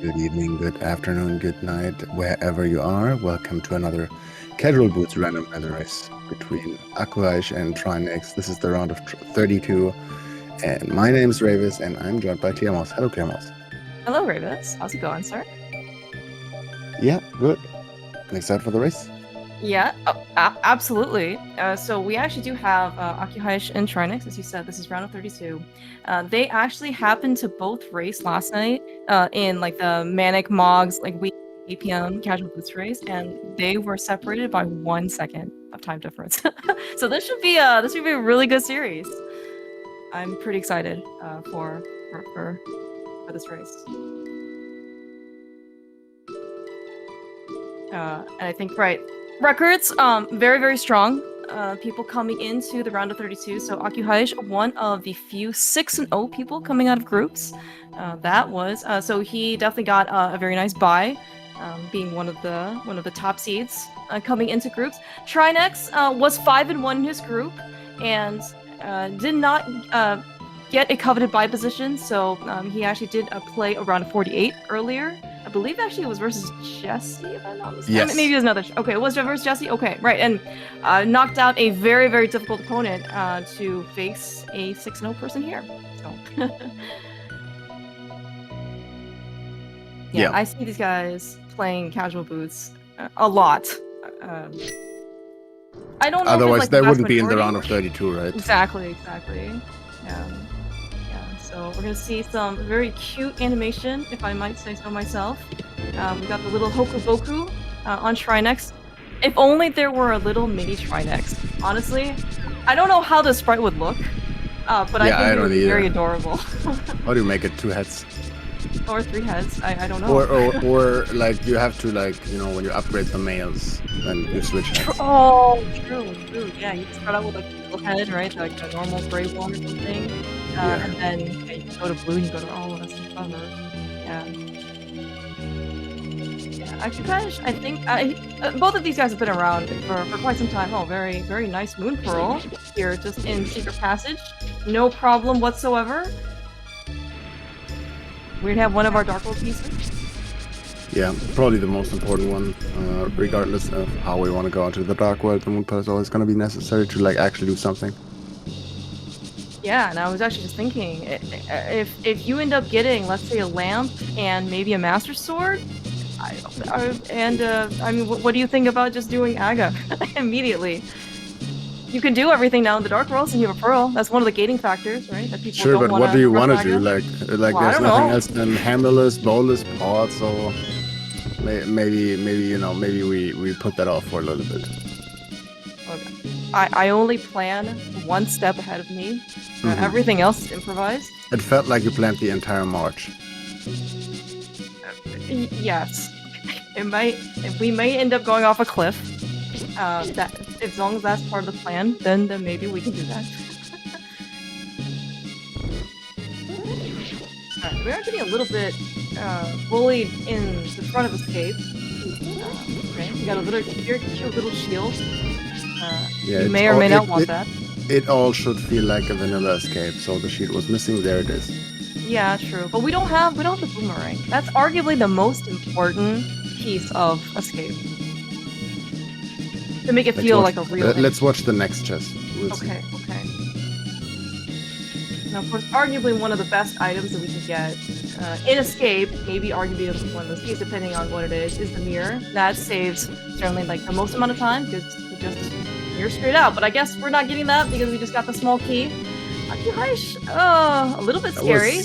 Good evening, good afternoon, good night, wherever you are. Welcome to another Casual Boots random weather race between Akuaish and Trinex. This is the round of 32, and my name is Ravis, and I'm joined by Clearmouse. Hello, Clearmouse. Hello, Ravis. How's it going, sir? Yeah, good. Excited for the race? Yeah, absolutely. So we actually do have Akuhaish and Trinix, as you said. This is round of 32. They actually happened to both race last night in like the Manic Mogs like week 8 p.m. casual boots race, and they were separated by 1 second of time difference. So this should be a really good series. I'm pretty excited for this race. And I think records very, very strong. People coming into the round of 32. So Akuhaish, one of the few 6-0 people coming out of groups. So he definitely got a very nice bye, being one of the top seeds coming into groups. Trinex was 5-1 in his group and did not get a coveted bye position. So he actually did play around 48 earlier. I believe actually it was versus Jesse, if I'm not mistaken. Yes. Maybe it was another. Okay, it was versus Jesse. Okay, right, and knocked out a very, very difficult opponent to face a 6-0 person here. So, yeah, I see these guys playing casual boots a lot. I don't know. Otherwise, if it's, they wouldn't be in the round of 32, right? Exactly. So we're gonna see some very cute animation, if I might say so myself. We got the little Hokuboku on Trinex. If only there were a little mini Trinex. Honestly, I don't know how the sprite would look, but I think it would be very adorable. How do you make it 2 heads? Or 3 heads? I don't know. Or like you have to when you upgrade the males, then you switch heads. Oh, true. Yeah, you can start out with like a little head, right? Like a normal gray one or something. And then you go to blue and you go to all of us in color. Yeah. I think both of these guys have been around for quite some time. Oh, very, very nice Moon Pearl here, just in Secret Passage. No problem whatsoever. We'd have one of our Dark World pieces. Yeah, probably the most important one, regardless of how we want to go into the Dark World. The Moon Pearl is always going to be necessary to actually do something. Yeah, and I was actually just thinking, if you end up getting, let's say, a lamp and maybe a Master Sword, what do you think about just doing Aga immediately? You can do everything now in the Dark Worlds, and you have a Pearl. That's one of the gating factors, right? That people don't but what do you want to do? Like well, there's nothing else than hammerless, bowless pods, so maybe we put that off for a little bit. Okay. I only plan one step ahead of me. Everything else is improvised. It felt like you planned the entire march. Yes. We may end up going off a cliff. That as long as that's part of the plan, then maybe we can do that. Alright, we are getting a little bit bullied in the front of Escape. Okay, we got a very cute little shield. You may or may not want that. It all should feel like a vanilla Escape, so the shield was missing, there it is. Yeah, true. But we don't have the boomerang. That's arguably the most important piece of Escape. To make it feel like a real let's watch the next chest. Okay. Now, of course, arguably one of the best items that we can get in Escape, maybe arguably one of those keys, depending on what it is the mirror. That saves certainly like the most amount of time because you just mirror straight out. But I guess we're not getting that because we just got the small key. Akuhaish, a little bit scary.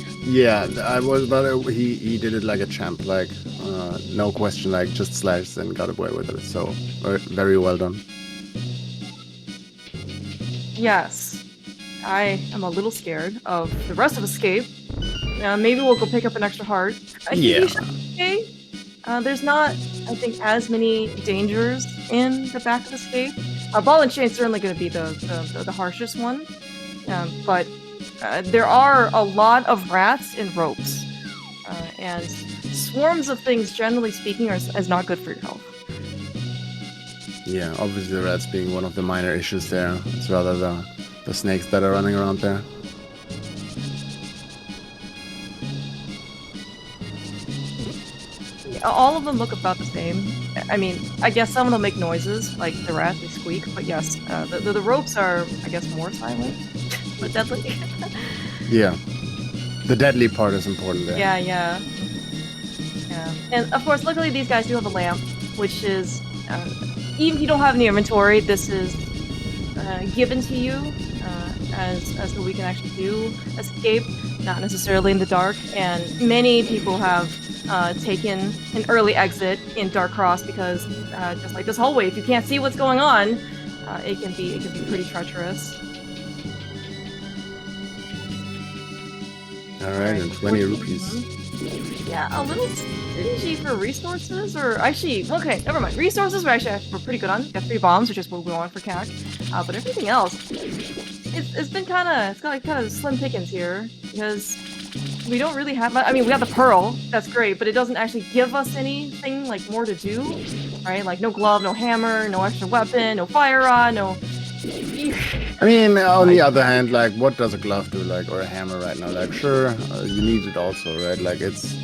But he did it like a champ, no question, just slashed and got away with it. So very well done. Yes, I am a little scared of the rest of Escape. Maybe we'll go pick up an extra heart. Okay. There's not, I think, as many dangers in the back of Escape. Ball and Chain is certainly going to be the harshest one. But there are a lot of rats and ropes. And swarms of things, generally speaking, is not good for your health. Yeah, obviously the rats being one of the minor issues there. It's rather the snakes that are running around there. All of them look about the same. I mean, I guess some of them make noises, like the rat, they squeak, but yes, the ropes are, I guess, more silent, but deadly. Yeah. The deadly part is important there. Yeah. And of course, luckily these guys do have a lamp, which is, even if you don't have any inventory, this is given to you as so we can actually do escape, not necessarily in the dark. And many people have taken an early exit in Dark Cross because just like this hallway, if you can't see what's going on, it can be pretty treacherous. All right, and 20 rupees. Yeah, a little stingy for resources, or actually, okay, never mind. Resources we're pretty good on. Got 3 bombs, which is what we want for CAC. But everything else, it's been kind of slim pickings here because we don't really have. I mean, we have the pearl, that's great, but it doesn't actually give us anything like more to do, right? Like no glove, no hammer, no extra weapon, no fire rod, no. I mean, on the other hand, like, what does a glove do, like, or a hammer right now? Like, sure, you need it also, right? Like, it's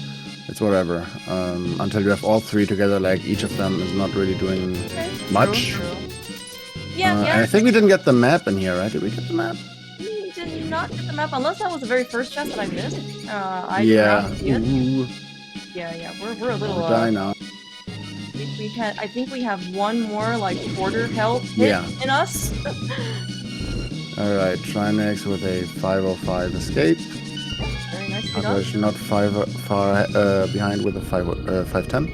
whatever. Until you have all 3 together, like, each of them is not really doing much. True. Yeah. I think we didn't get the map in here, right? Did we get the map? We did not get the map, unless that was the very first chest that I missed. Yeah. Ooh. Yeah. We're a little. Die now. I think we have one more like quarter health hit in us. All right, Trinex with a 505 escape. Very nice. Others not far behind with a 510.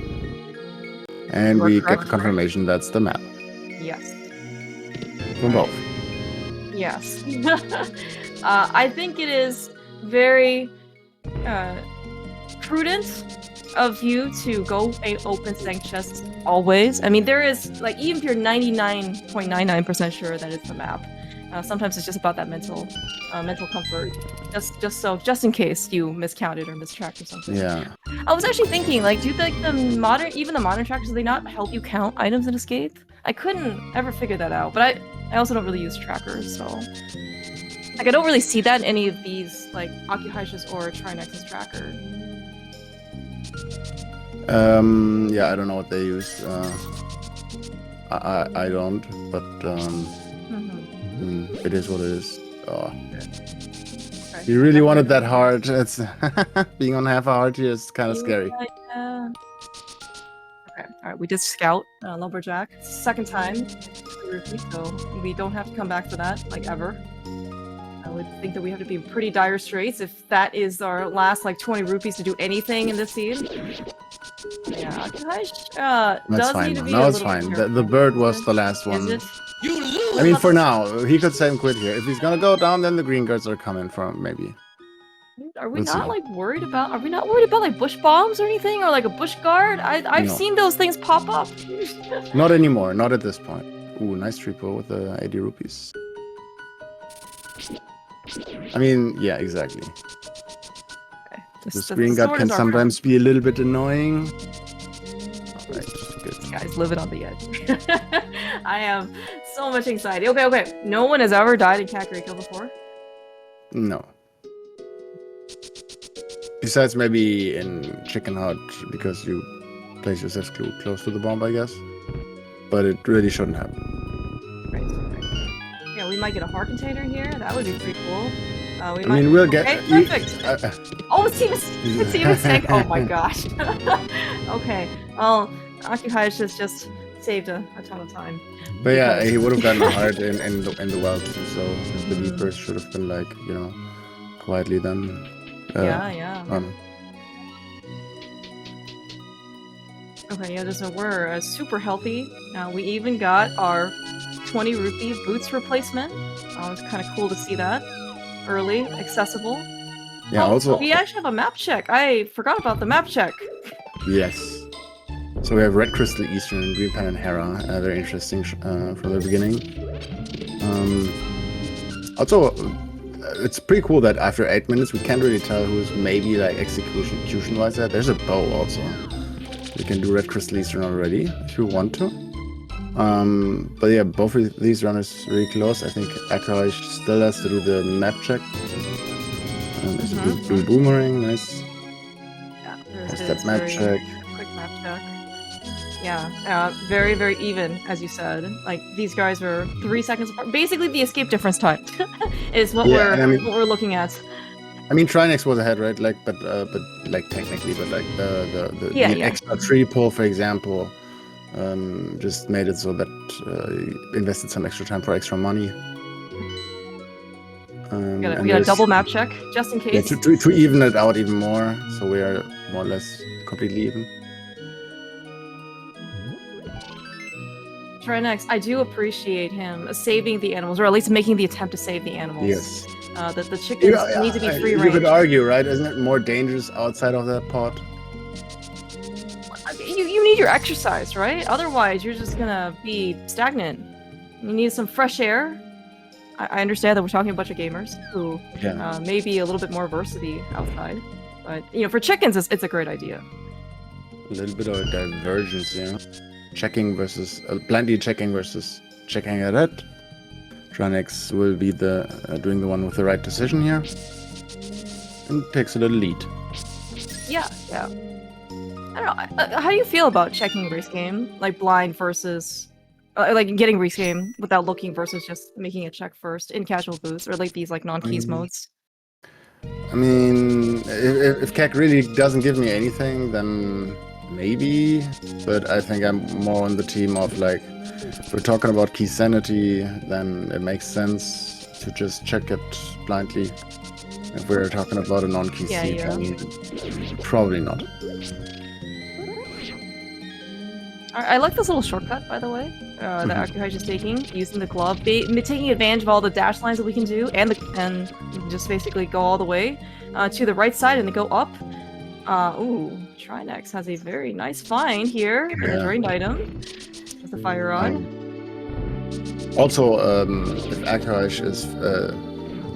And we get the confirmation that's the map. Yes. From both. Yes. I think it is very prudent of you to go open stack chests always. I mean, there is, like, even if you're 99.99% sure that it's the map, sometimes it's just about that mental comfort. Just in case you miscounted or mistracked or something. Yeah. I was actually thinking, like, do like the modern trackers, do they not help you count items in Escape? I couldn't ever figure that out, but I also don't really use trackers, so like I don't really see that in any of these like Occupy's or Trinex's tracker. Yeah, I don't know what they use. I don't, but it is what it is. Oh. Okay. You really wanted that heart. It's being on half a heart here is kind of scary. Yeah. Okay, all right. We did scout lumberjack second time, so we don't have to come back for that like ever. I would think that we have to be in pretty dire straits if that is our last like 20 rupees to do anything in this scene. Yeah, Occupy's That's fine. No, it's fine. The bird was the last one. Is it? I mean, for now, he could save and quit here. If he's gonna go down, then the green guards are coming from maybe. Are we not worried about like bush bombs or anything, or like a bush guard? I've seen those things pop up. Not anymore. Not at this point. Ooh, nice triple with the 80 rupees. I mean, yeah, exactly. Okay. The green guard can sometimes be a little bit annoying. Alright, good. This guy's living on the edge. I have so much anxiety. Okay. No one has ever died in Kakariko before? No. Besides maybe in Chicken Hut, because you place yourself close to the bomb, I guess. But it really shouldn't happen. Right. Yeah, we might get a heart container here. That would be pretty cool. We'll get... Okay, perfect. It's a mistake. Oh my gosh. Okay. Well, Occupy's just saved a ton of time. But yeah, he would have gotten a heart in the well too, so his believers should have been like, quietly done. Yeah. Okay, yeah, so we're super healthy. We even got our 20 rupee boots replacement. It's kind of cool to see that. Early, accessible. Yeah, also... We actually have a map check. I forgot about the map check. Yes. So we have Red Crystal, Eastern, and Green Pen and Hera. Very interesting from the beginning. Also, it's pretty cool that after 8 minutes we can't really tell who's maybe like execution-wise there. There's a bow also. You can do Red Crystal Eastern already if you want to. But yeah, both of these runners really close. I think Akai still has to do the map check. There's a blue boomerang, nice. Yeah, there's that map check. quick map check. Yeah, very, very even, as you said. Like, these guys are 3 seconds apart. Basically, the escape difference time is what we're looking at. I mean, Trinex was ahead, right? Like, but like technically, but like the extra tree pull, for example, just made it so that you invested some extra time for extra money. We got a double map check, just in case. Yeah, to even it out even more, so we are more or less completely even. Trinex, I do appreciate him saving the animals, or at least making the attempt to save the animals. Yes. The chickens need to be free range. You could argue, right? Isn't it more dangerous outside of that pod? You need your exercise, right? Otherwise, you're just gonna be stagnant. You need some fresh air. I understand that we're talking a bunch of gamers who may be a little bit more versatile outside, but for chickens, it's a great idea. A little bit of a divergence, checking versus blindly checking versus checking at it. Trinex will be doing the one with the right decision here, and takes a little lead. Yeah. I don't know. How do you feel about checking race game, like blind versus? Like getting rescame without looking versus just making a check first in casual boots or like these like non-keys modes. I mean, if CAC really doesn't give me anything, then maybe. But I think I'm more on the team of like, if we're talking about key sanity, then it makes sense to just check it blindly. If we're talking about a non-key seed, I mean, probably not. I like this little shortcut, by the way, that Akuhish is taking, using the glove, taking advantage of all the dash lines that we can do, and just basically go all the way to the right side and then go up. Ooh, Trinex has a very nice find here in a drained item with the fire rod. Also, if Akuhish is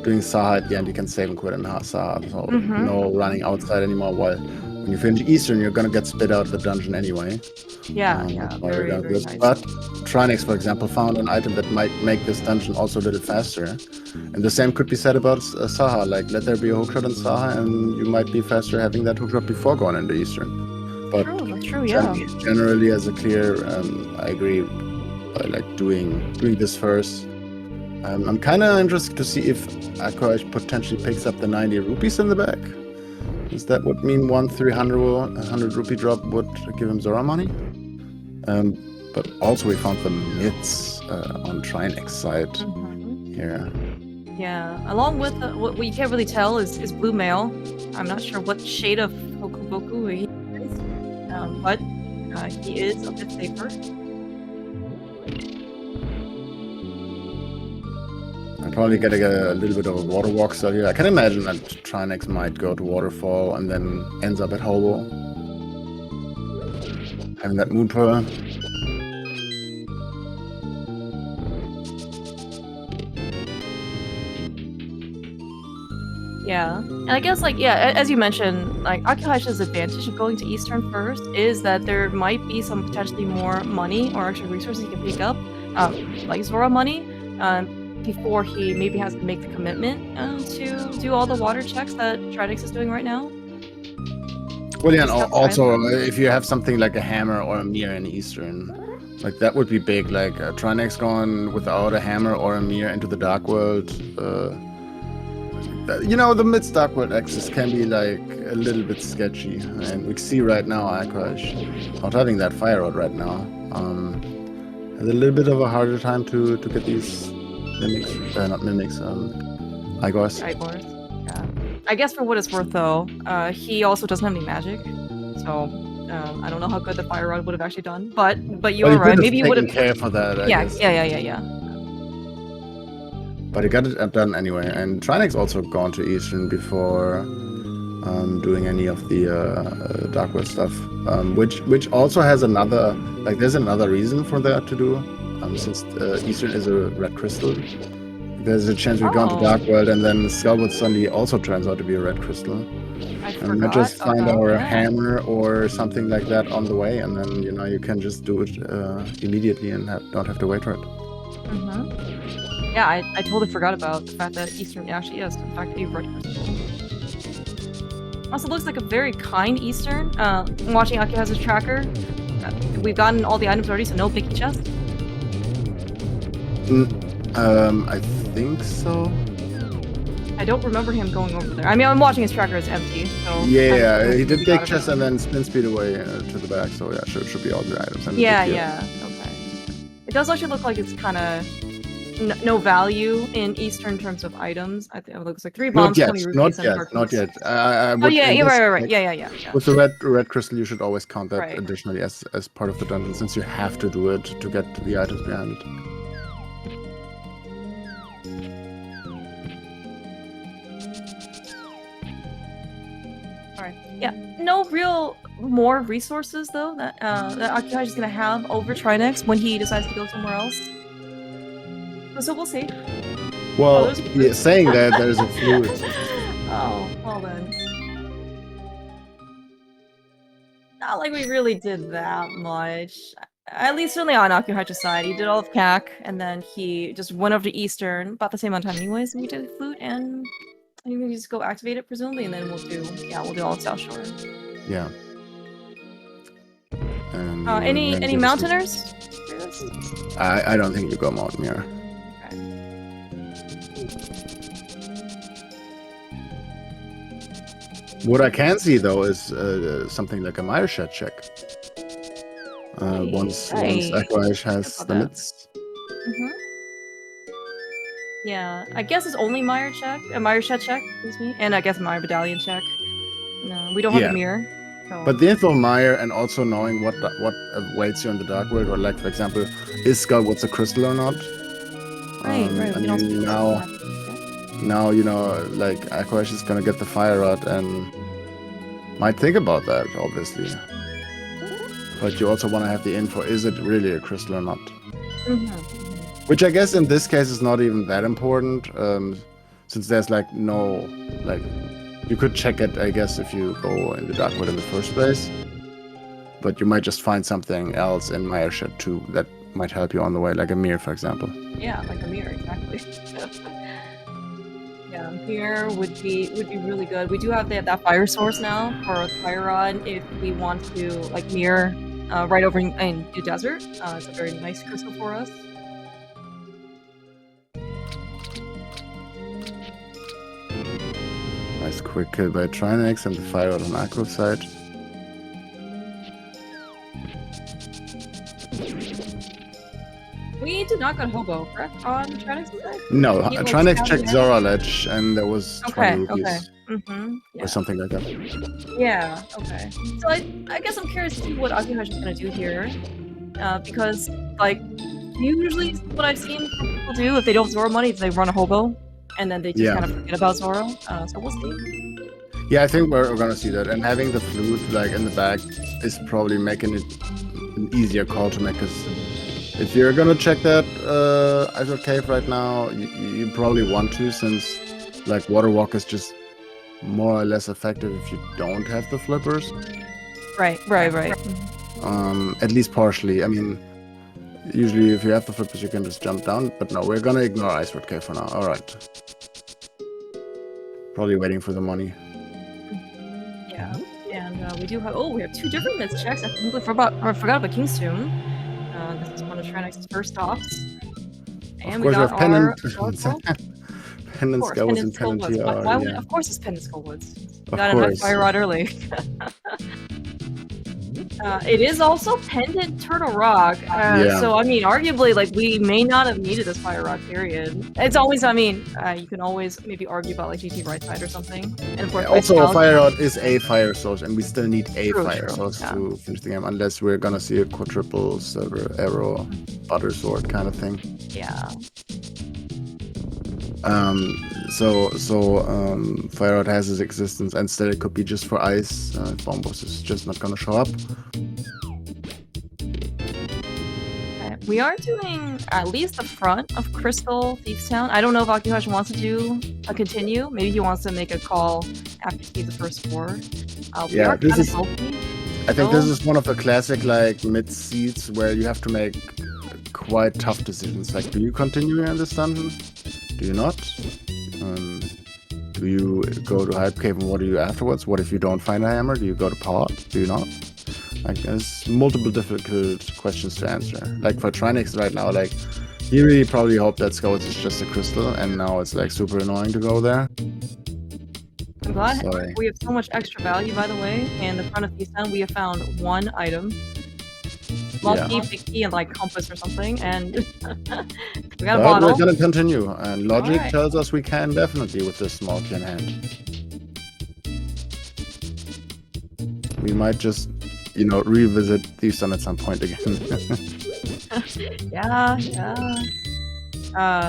doing Saha at the end, you can save and quit in Saha, so no running outside anymore. While when you finish Eastern, you're gonna get spit out of the dungeon anyway. Yeah, very nice. But Trinex, for example, found an item that might make this dungeon also a little faster. And the same could be said about Saha. Like, let there be a hookshot in Saha, and you might be faster having that hookshot before going into Eastern. But true, yeah. Generally, as a clear, I agree. Like doing this first. I'm kind of interested to see if Akuhish potentially picks up the 90 rupees in the back. Is that what mean 100 rupee drop would give him Zora money? But also we found the mids on Trinex's side here. Yeah, along with what you can't really tell is Blue Mail. I'm not sure what shade of Hokuboku he is, but he is a bit safer. I'm probably gonna get a little bit of a water walk still here. I can imagine that Trinex might go to Waterfall and then ends up at Hobo. Having that Moon Pearl. Yeah, and I guess as you mentioned, like Akuhish's advantage of going to Eastern first is that there might be some potentially more money or extra resources he can pick up, like Zora money, before he maybe has to make the commitment to do all the water checks that Trinex is doing right now. Well, yeah, and also if you have something like a hammer or a mirror in Eastern, like that would be big. Like Trinex going without a hammer or a mirror into the Dark World. The mid-Dark World access can be like a little bit sketchy, and we see right now Akuhish not having that fire rod right now. Has a little bit of a harder time to get these mimics, not mimics, Igors. Yeah. I guess for what it's worth, though, he also doesn't have any magic, so I don't know how good the fire rod would have actually done. But you were right. Maybe you would have care for that. Yeah. But he got it done anyway. And Trinex also gone to Eastern before doing any of the Dark World stuff, which also has another there's another reason for that to do. Since Eastern is a red crystal, there's a chance we go into Dark World, and then Skullwood suddenly also turns out to be a red crystal. And we just find our hammer or something like that on the way, and then you can just do it immediately and don't have to wait for it. Yeah, I totally forgot about the fact that Eastern actually is, in fact, a red crystal. Also looks like a very kind Eastern. Watching Akihazu's tracker, we've gotten all the items already, so no picky chest. I think so. I don't remember him going over there. I mean, I'm watching his tracker; it's empty. So Yeah, he did take chest and then spin speed away to the back. So yeah, should be all the items. And Yeah. Okay. It does actually look like it's kind of no value in Eastern terms of items. I think it looks like 3 bombs, 20 rupees, and dark not rupees. yet. Oh yeah, you're right. Yeah. With the red crystal, you should always count that Right. additionally as part of the dungeon, since you have to do it to get the items behind it. Alright. Yeah. No real more resources though that Akihaji is gonna have over Trinex when he decides to go somewhere else. So we'll see. Well, there's a flute. yeah, saying that there's a flute. Oh, well then. Not like we really did that much. At least certainly on Akihaji's side. He did all of CAC, and then he just went over to Eastern about the same amount of time anyways, and we did flute, and I think we just go activate it presumably, and then we'll do all of South Shore. Yeah. And Any then there's- Mountainers? I don't think you go Mountaineer. What I can see though is something like a Meyershad check. Once Akihaji has the mitts. Yeah, I guess it's only Meyershad check, excuse me, and I guess Meyer Battalion check. No, we don't have Yeah. a mirror. So. But the info of Meyer and also knowing what awaits you in the Dark World, or like for example, is Skullwoods a crystal or not? Right. I We can also mean, do now that. you know, like Akihaji is gonna get the fire rod and might think about that, obviously. But you also want to have the info: is it really a crystal or not? Which I guess in this case is not even that important, since there's like no you could check it, I guess, if you go in the Dark World in the first place. But you might just find something else in Meyershad too that might help you on the way, like a mirror, for example. Yeah, like a mirror, exactly. Yeah, mirror would be really good. We do have that fire source now for the fire rod if we want to like mirror right over in the desert. It's a very nice crystal for us. Nice quick kill by Trinex and the fire rod on Akko's side. We did not go hobo, correct? On Trinex's side? No, He was Trinex down checked there. Zora Ledge and there was 20 rupees Yeah. or something like that. Yeah, okay. So I guess I'm curious to see what Akihaji is gonna do here. Because, like, usually what I've seen people do, if they don't Zora money, is they run a hobo, and then they just Yeah. kind of forget about Zora. So we'll see. Yeah, I think we're gonna see that. And having the flute like in the back is probably making it an easier call to make, because if you're gonna check that Azure Cave right now, you probably want to, since like Water Walk is just more or less effective if you don't have the flippers. Right. At least partially. I mean, usually if you have the flippers, you can just jump down. But no, we're gonna ignore Icewood Cave for now. All right. Probably waiting for the money. Yeah. And we have 2 different myths checks. I completely forgot about King's Tomb. This is one of Trinex's first stops. And Of we course, we got have Pendant. our Pendant Skullwoods and Pendant Pendant Skullwoods. TR. Why would, Yeah. of course it's Pendant Skullwoods. Of Got a nice course. fire rod early. It is also Pendant Turtle Rock. Yeah. So, I mean, arguably, like, we may not have needed this fire rod, period. It's always, I mean, you can always maybe argue about, like, GT right side or something. And of course, Also, Ice Fire Rod is a fire source, and we still need a True, fire true, source yeah. to finish the game, unless we're gonna see a quadruple silver arrow butter sword kind of thing. Yeah. Fire Rod has its existence, and still it could be just for ice. Bombos is just not gonna show up. Okay. We are doing at least the front of Crystal Thieves Town. I don't know if Akihaji wants to do a continue. Maybe he wants to make a call after he sees the first 4. We Yeah, are this kinda is- bulky. I think this So- is one of the classic like mid seeds where you have to make quite tough decisions. Like, do you continue in this dungeon? Do you not? Do you go to Hype Cave and what do you afterwards? What if you don't find a hammer? Do you go to pod? Do you not? Like, there's multiple difficult questions to answer. Like for Trinix right now, like he really probably hoped that Skulls is just a crystal, and now it's like super annoying to go there. I'm glad Sorry. we have so much extra value, by the way. In the front of Feastown, we have found one item. Small Yeah. key, big key, and like compass or something, and we got a But bottle. we're gonna continue, and logic Alright. tells us we can definitely with this small key in hand. We might just, you know, revisit Feastown at some point again. Yeah.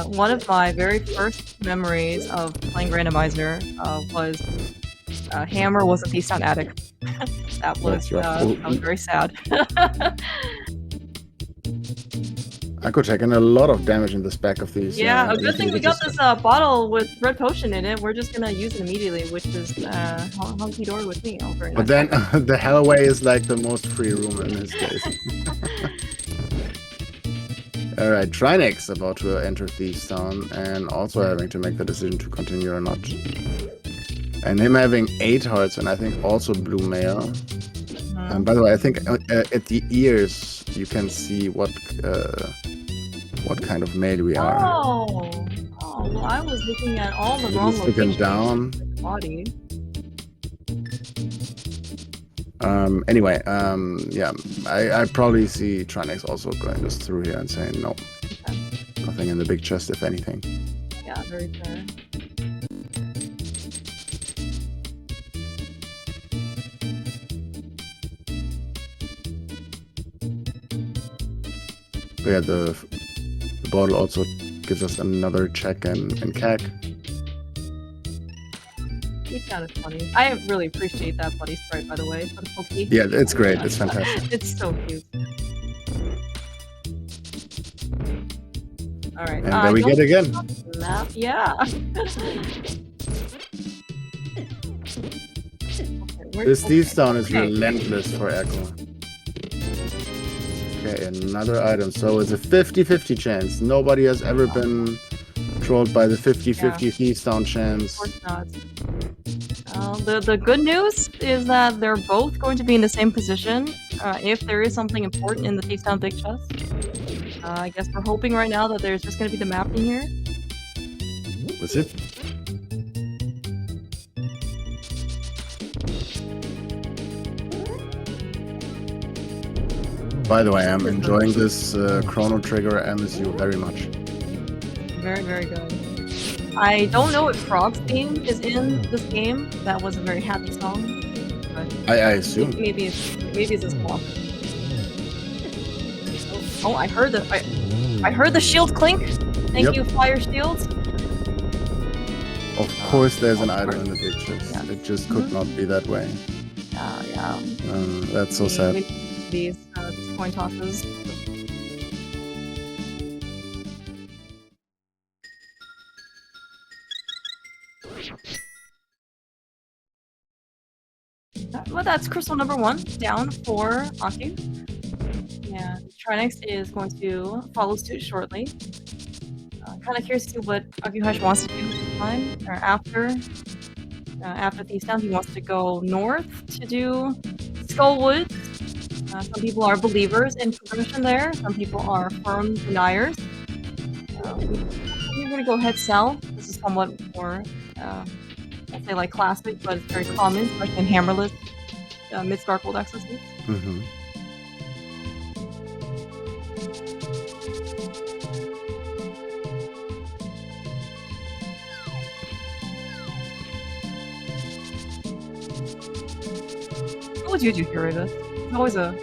One of my very first memories of playing Randomizer was Hammer was a Feastown attic. That was very sad. I could take in a lot of damage in this back of these. Yeah, a good thing we got this bottle with red potion in it. We're just gonna use it immediately, which is hunky dory with me. Oh, very But nice. then the Hellway is like the most free room in this case. Alright, Trinix about to enter Feastown and also having to make the decision to continue or not. And him having 8 hearts and I think also blue mail. And by the way, I think at the ears you can see what kind of mail we are. Oh, well, I was looking at all the wrong Just looking locations. down. Body. Anyway, yeah, I probably see Trinix also going just through here and saying no. Nothing in the big chest, if anything. Yeah, very fair. But yeah, the bottle also gives us another check and CAC. He's kind of funny. I really appreciate that buddy sprite, by the way. For the pokey. Yeah, it's great. It's fantastic. It's so cute. All right. And there we get again. Map. Yeah. This Feastown is relentless for Echo. Okay, another item. So it's a 50-50 chance. Nobody has ever been trolled by the 50-50 Feastown chance. Of course not. The good news is that they're both going to be in the same position if there is something important in the Feastown big chest. I guess we're hoping right now that there's just going to be the map in here. Was it? By the way, I'm enjoying this Chrono Trigger MSU very much. Very, very good. I don't know if Frog's theme is in this game. That was a very happy song. But I assume. maybe it's this block. Oh, I heard the shield clink. Thank you, Fire Shields. Of course, there's an item in the big chest. Yeah. It just could not be that way. Yeah. That's so sad. These coin tosses. Well, that's crystal number 1 down for Aki. And Trinix is going to follow suit shortly. Kind of curious to see what Akihash wants to do this time, or after Feastown. He wants to go north to do Skullwood. Some people are believers in progression there. Some people are firm deniers. We're gonna go head south. This is somewhat more, I'd say like classic, but it's very common, especially in hammerless mid-Sparkle access suits. Mm-hmm. What would you do here, Rivas? It's always a...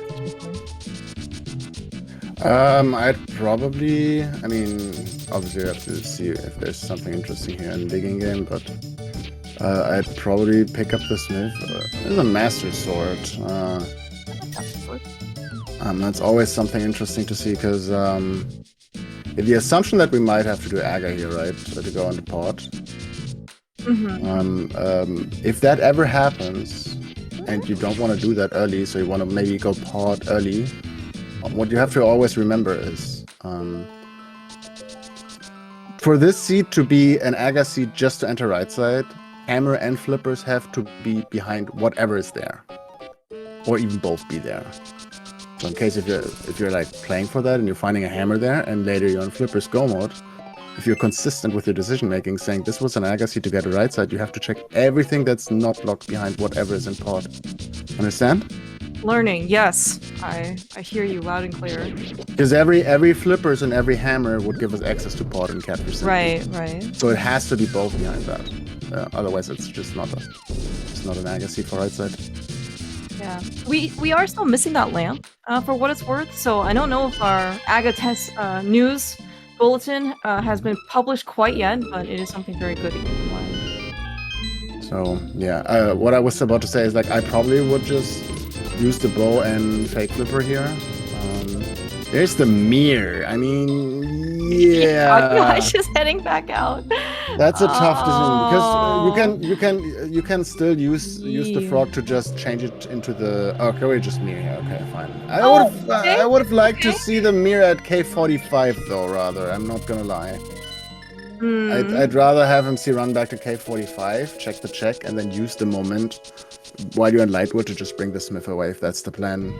I'd probably, I mean, obviously I have to see if there's something interesting here in digging game, but I'd probably pick up the Smith. There's a Master Sword. That's always something interesting to see, because the assumption that we might have to do Aga here, right, to go on the pod. If that ever happens, and you don't want to do that early, so you want to maybe go pod early, what you have to always remember is for this seed to be an Aga seed just to enter right side, hammer and flippers have to be behind whatever is there, or even both be there. So in case if you're like playing for that and you're finding a hammer there, and later you're on flippers go mode, if you're consistent with your decision making, saying this was an Agassi to get a right side, you have to check everything that's not locked behind whatever is in pod. Understand? Learning, yes. I hear you loud and clear. Because every flippers and every hammer would give us access to pod and capture syncing. Right. So it has to be both behind that. Otherwise, it's just not an Agassi for right side. Yeah, we are still missing that lamp for what it's worth. So I don't know if our Aga test news bulletin has been published quite yet, but it is something very good to keep in mind. So yeah, what I was about to say is like I probably would just use the bow and fake flipper here. There's the mirror. I mean, yeah. Akuhish is heading back out. That's a tough decision because you can still use the frog to just change it into the. Oh, can we just mirror here? Okay, fine. I would have liked to see the mirror at K45 though. Rather, I'm not gonna lie. I'd rather have him see run back to K45, check the check, and then use the moment while you're in Lightwood to just bring the Smith away if that's the plan.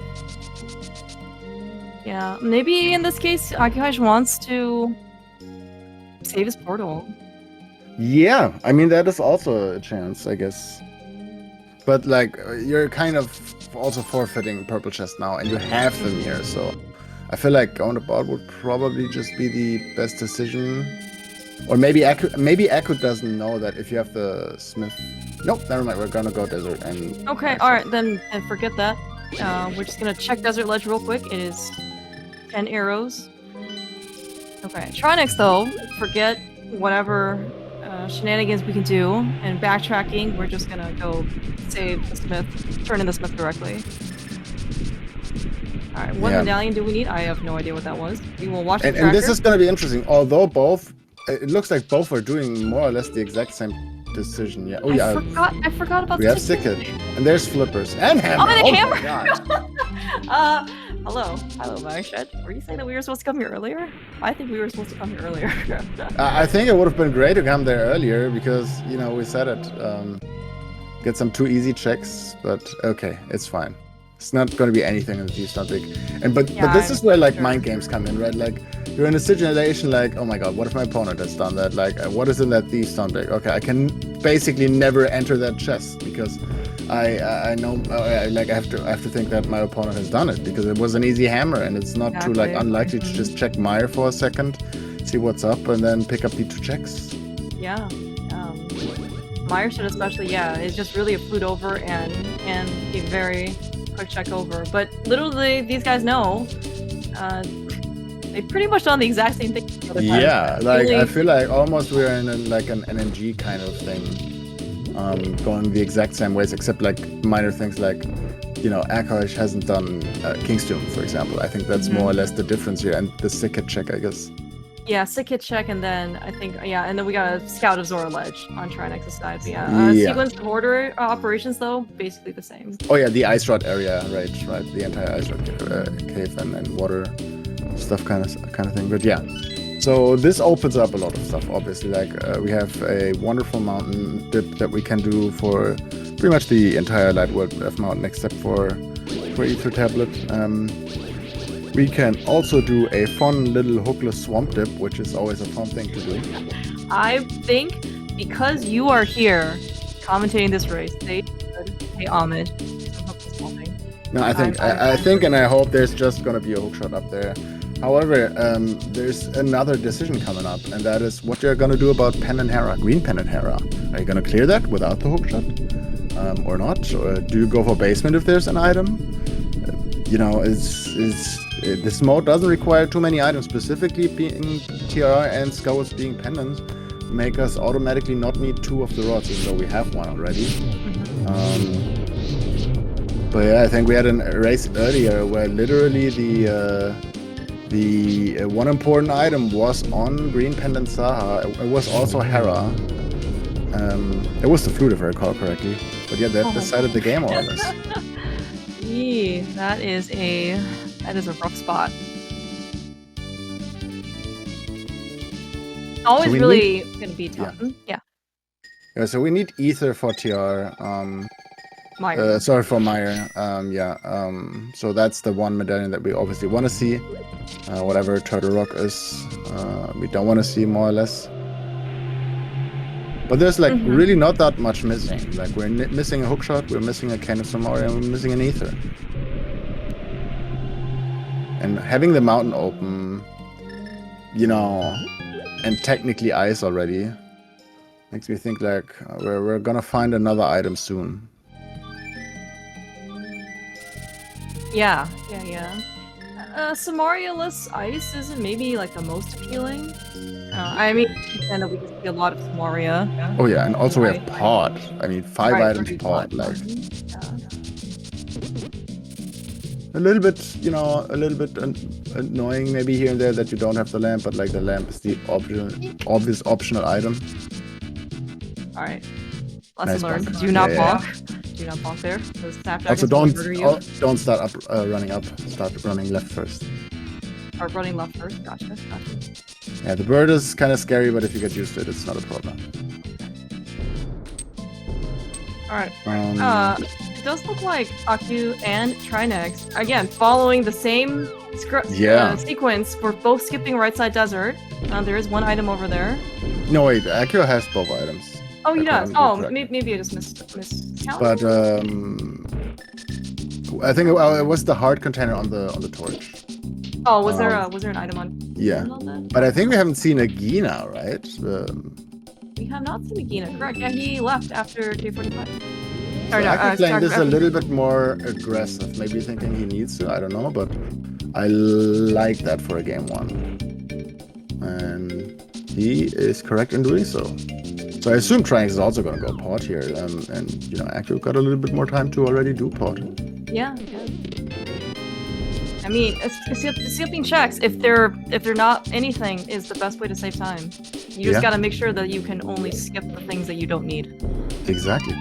Yeah, maybe in this case, Akuhish wants to save his portal. Yeah, I mean that is also a chance, I guess. But like, you're kind of also forfeiting purple chest now, and you have the mirror, so I feel like going to bot would probably just be the best decision. Or maybe Aku doesn't know that if you have the Smith. Nope, never mind. We're gonna go desert and. Okay, all right, then forget that. We're just gonna check desert ledge real quick. It is 10 arrows. Okay, Tronix though, forget whatever shenanigans we can do, and backtracking, we're just gonna go save the Smith, turn in the Smith directly. Alright, what medallion do we need? I have no idea what that was. We will watch the tracker. And this is gonna be interesting, although it looks like both are doing more or less the exact same decision. Yeah. Oh yeah. I forgot about we have Sicket, and there's flippers and hammer. Oh, and hammer. My God. Hello, Marshed. Were you saying that we were supposed to come here earlier? I think we were supposed to come here earlier. I think it would have been great to come there earlier because we said it. Get some 2 easy checks, but okay, it's fine. It's not going to be anything in the T-Stomp big. But this is where like mind games come in, right? Like you're in a situation like, oh my god, what if my opponent has done that? Like, what is in that T-Stomp deck? Okay, I can basically never enter that chest because I know I have to think that my opponent has done it because it was an easy hammer and it's not too like unlikely to just check Meyer for a second, see what's up, and then pick up the 2 checks. Yeah. Meyer should especially, is just really a flute over and a very quick check over. But literally, these guys know. They pretty much done the exact same thing. Yeah, like I feel like almost we're in like an NNG kind of thing, going the exact same ways, except like minor things like, Akuhish hasn't done King's Doom, for example. I think that's more or less the difference here, and the Sicket check, I guess. Yeah, Sicket check, and then I think, and then we got a Scout of Zora Ledge on Trinex's side. But sequence of order operations, though, basically the same. Oh yeah, the Ice Rod area, right, the entire Ice Rod cave and water stuff kind of thing. But yeah, so this opens up a lot of stuff, obviously. Like we have a wonderful mountain dip that we can do for pretty much the entire Lightwood F mountain except for Ether Tablet. We can also do a fun little hookless swamp dip, which is always a fun thing to do. I think because you are here commentating this race, they should pay homage to hookless swamping. No, I think and I hope there's just gonna be a hookshot up there. However, there's another decision coming up, and that is what you're gonna do about Pen and Hera, Green Pen and Hera. Are you gonna clear that without the hookshot, or not? Or do you go for basement if there's an item? This mode doesn't require too many items, specifically being TR and Skulls being pendants, make us automatically not need 2 of the rods, even though we have 1 already. But yeah, I think we had a race earlier where literally the one important item was on Green Pendant Saha. It was also Hera. It was the flute if I recall correctly. But yeah, that decided the game more or less. That is a rough spot. Always really gonna be tough. Yeah. Yeah, so we need ether for TR. Meyer. Sorry for Meyer. Yeah. So that's the one medallion that we obviously want to see. Whatever Turtle Rock is, we don't want to see more or less. But there's like really not that much missing. Like we're missing a hookshot, we're missing a Cane of Somaria, and we're missing an ether. And having the mountain open, you know, and technically ice already, makes me think like we're gonna find another item soon. Yeah. Samaria-less ice isn't maybe like the most appealing. I mean, and we can see a lot of Samaria. Oh yeah, and also we have pod. I mean, 5 items pod. Like a little bit, you know, a little bit annoying maybe here and there that you don't have the lamp, but like the lamp is the obvious optional item. All right, lesson Nice learned. bonk. Do not Yeah. bonk. Do not bonk there. Those Also, snapdragons will murder you. don't start up running up. Start running left first. Or running left first. Gotcha. Yeah, the bird is kind of scary, but if you get used to it, it's not a problem. All right. It does look like Aku and Trinex, again, following the same sequence for both skipping right side desert. There is one item over there. No, wait, Akio has both items. Oh, he does. Oh, correct. maybe I just missed. But I think it was the hard container on the torch. Oh, was there an item on? Yeah, on that? but I think we haven't seen a Gina, right? We have not seen Agina, correct? Yeah, he left after day 45. So Aku playing this a little bit more aggressive, maybe thinking he needs to. I don't know, but I like that for a game 1, and he is correct in doing so. So I assume Trinex is also going to go pod here, and you know, Aku got a little bit more time to already do pod. Yeah. I mean, skipping checks, if they're not anything, is the best way to save time. You just got to make sure that you can only skip the things that you don't need. Exactly.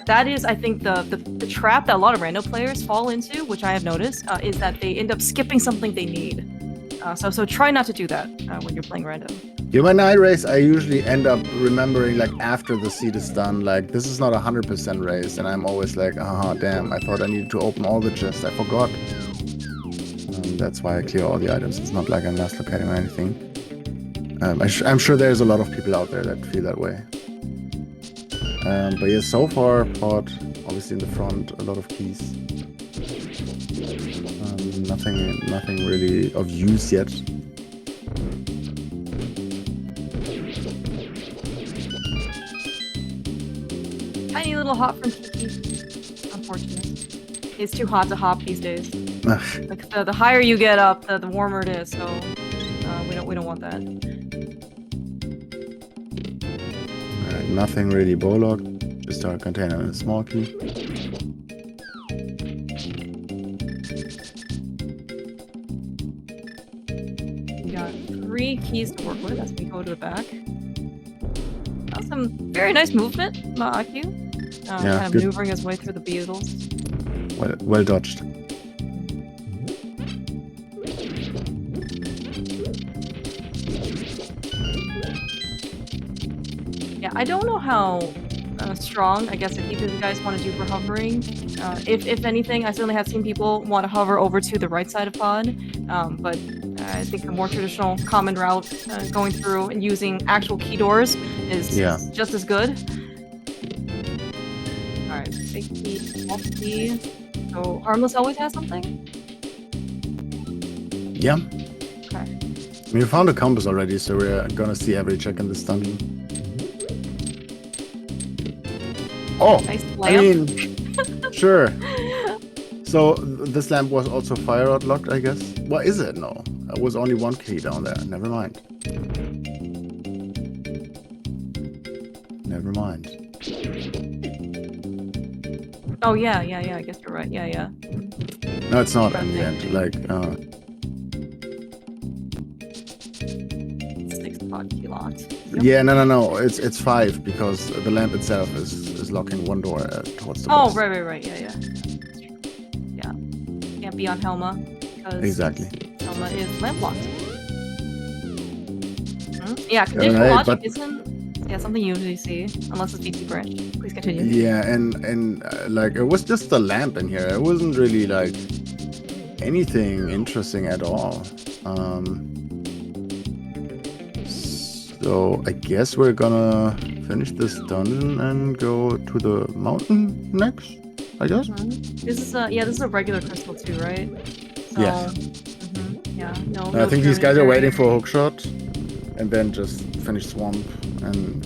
That is, I think, the trap that a lot of rando players fall into, which I have noticed, is that they end up skipping something they need. So try not to do that when you're playing random. Yeah, my night race, I usually end up remembering like after the seed is done, like this is not 100% race, and I'm always like, damn, I thought I needed to open all the chests, I forgot. That's why I clear all the items. It's not like I'm last locating or anything. I'm sure there's a lot of people out there that feel that way. But yeah, so far, pod, obviously in the front, a lot of keys. Nothing really of use yet. Tiny little hop from Kiki. Unfortunate. It's too hot to hop these days. Like the higher you get up, the warmer it is. So we don't want that. Alright, nothing really bowlock. Just our container and a small key. We got 3 keys to work with as we go to the back. Some very nice movement, Aku. Kind of good. maneuvering his way through the beetles. Well dodged. Yeah, I don't know how strong, I guess, if you guys want to do for hovering. If anything, I certainly have seen people want to hover over to the right side of pod, but I think the more traditional common route, going through and using actual key doors is just as good. Alright, big key, small key. So Harmless always has something? Yeah. Okay. We found a compass already, so we're gonna see every check in this dungeon. Oh, Nice I lamp. mean, sure. So this lamp was also fire out locked, I guess. What is it? No, there was only one key down there. Never mind. Never mind. Oh yeah, I guess you're right. Yeah. No, it's not in the end. Like, 6 pod key locked. yeah, no. It's 5 because the lamp itself is locking one door towards the Oh, boss. right. Yeah. Can't be on Helma because Exactly. Helma is lamp locked. Yeah, conditional Alright, logic but- isn't Yeah, something you usually see, unless it's VT branch. Please continue. Yeah, and like it was just the lamp in here. It wasn't really like anything interesting at all. So I guess we're gonna finish this dungeon and go to the mountain next, I guess. This is a regular crystal too, right? So, Yes. Yeah. No. I no think these guys are pyramid waiting area. for a hookshot, and then just finish swamp and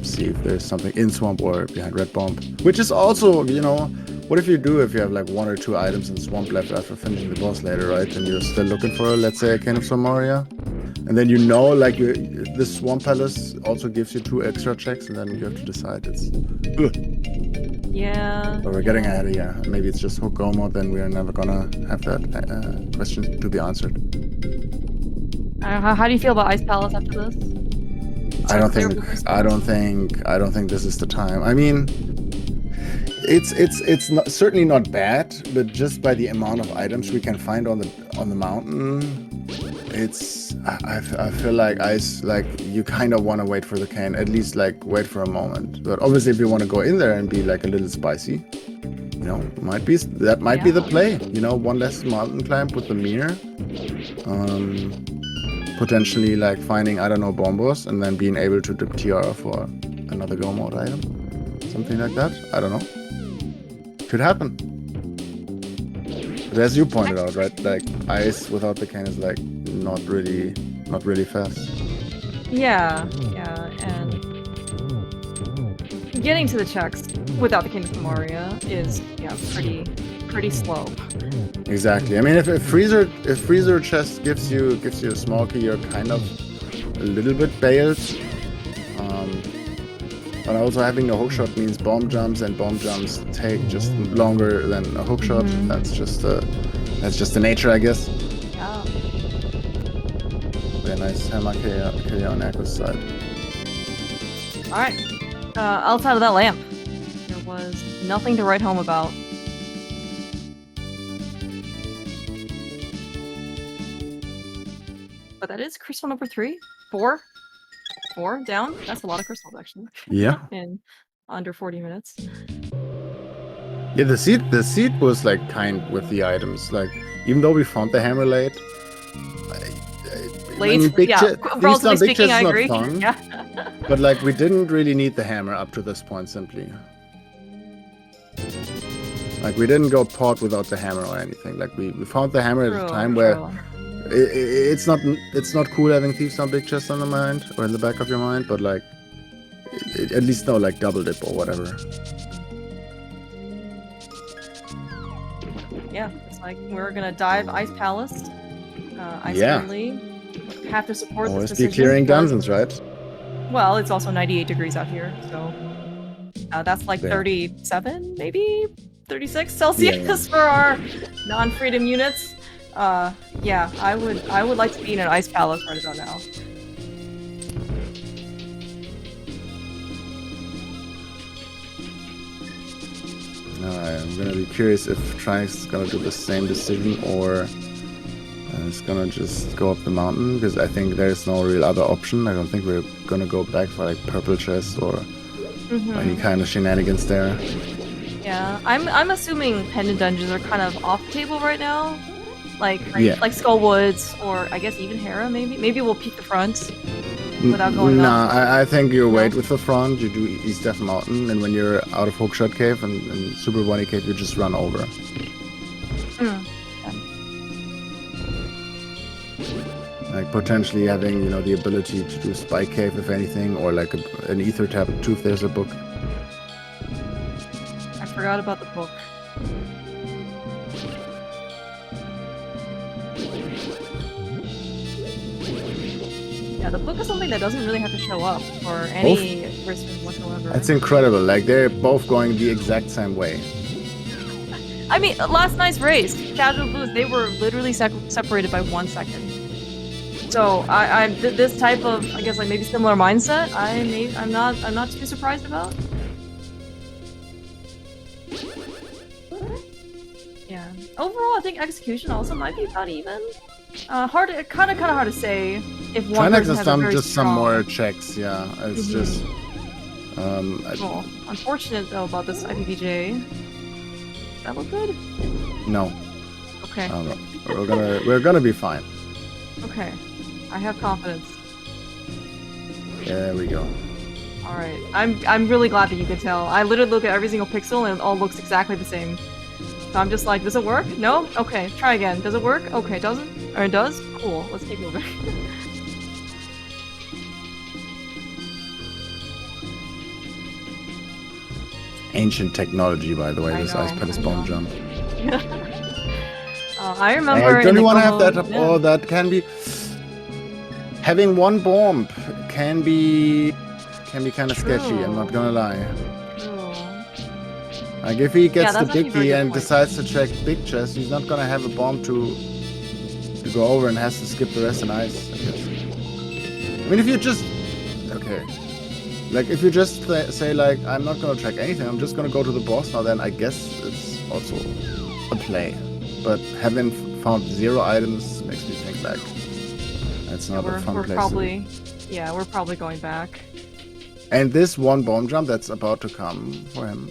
see if there's something in swamp or behind red bomb. Which is also, what if you have like 1 or 2 items in swamp left after finishing the boss later, right? And you're still looking for, let's say, a Cane of Somaria. And then like this swamp palace also gives you 2 extra checks, and then you have to decide it's. Yeah. But we're getting ahead of here. Maybe it's just hook Gomo, then we are never gonna have that question to be answered. How do you feel about Ice Palace after this? I don't think this is the time. I mean, it's not, certainly not bad, but just by the amount of items we can find on the mountain, I feel like you kind of want to wait for the cane, at least like wait for a moment. But obviously, if you want to go in there and be like a little spicy, might be the play. One less mountain climb with the mirror. Potentially like finding, I don't know, bombos and then being able to dip tiara for another go mode item. Something like that. I don't know. Could happen. But as you pointed out, right? Like ice without the cane is like not really fast. Yeah, and getting to the checks without the Cane of Somaria is pretty slow. Exactly. I mean, if freezer chest gives you a small key, you're kind of a little bit bailed. But also having a hookshot means bomb jumps, and bomb jumps take just longer than a hookshot. That's just the nature, I guess. Yeah. Very nice hammer kill on Echo's side. All right. Outside of that lamp, there was nothing to write home about. But that is crystal number 3. 4 down. That's a lot of crystals, actually. Yeah. In under 40 minutes. Yeah, the seed was like kind with the items. Like, even though we found the hammer late. Late, big relatively speaking, I not agree. fun, Yeah. but like we didn't really need the hammer up to this point. Simply, like we didn't go port without the hammer or anything. Like we found the hammer at a time where it's not cool having thieves on big chest on the mind or in the back of your mind, but like at least no like double dip or whatever. Yeah, it's like we're gonna dive Ice Palace. Ice Friendly. Have to support Always this be decision. clearing dungeons, right? Well, it's also 98 degrees out here, so that's like 37, maybe 36 Celsius for our non-freedom units. Yeah, I would like to be in an Ice Palace right about now. I'm gonna be curious if Trinex is gonna do the same decision or it's gonna just go up the mountain, because I think there's no real other option. I don't think we're gonna go back for like purple chest or any kind of shenanigans there. Yeah, I'm assuming pendant dungeons are kind of off the table right now, like Skullwoods or I guess even Hera. Maybe we'll peek the front without going up. Nah, I think you wait with the front. You do East Death Mountain, and when you're out of Hookshot Cave and Super Bunny Cave, you just run over. Like potentially having, the ability to do Spike Cave if anything, or like an Ether Tap too if there's a book. I forgot about the book. Yeah, the book is something that doesn't really have to show up for any risk whatsoever. That's incredible. Like they're both going the exact same way. I mean, last night's race, Casual Blues, they were literally separated by 1 second. So this type of, I guess, like maybe similar mindset, I'm not too surprised about. Yeah. Overall, I think execution also might be about even. Kind of hard to say. if one Trinex person has has a done very just some strong... more checks, yeah. It's just Well, unfortunate though about this IPVJ. That look good? no. Okay. We're gonna be fine. Okay. I have confidence. There we go. All right. I'm really glad that you could tell. I literally look at every single pixel and it all looks exactly the same. So I'm just like, does it work? No? Okay, try again. Does it work? Okay, doesn't? Or it does? Cool. Let's keep moving. Ancient technology, by the way, I this know, Ice Palace I bomb know. jump. I remember. Don't in you the want to have that? Congo- Oh, that can be. Having one bomb can be kind of sketchy. I'm not gonna lie. True. Like if he gets that's the actually a big very key good and point. decides to check big chest, he's not gonna have a bomb to go over and has to skip the rest in ice. I guess. I mean, if you just like if you just say like I'm not gonna check anything, I'm just gonna go to the boss now, then I guess it's also a play. But having found 0 items makes me think like that's not a fun We're place. probably, yeah, we're probably going back. And this one bomb jump that's about to come for him,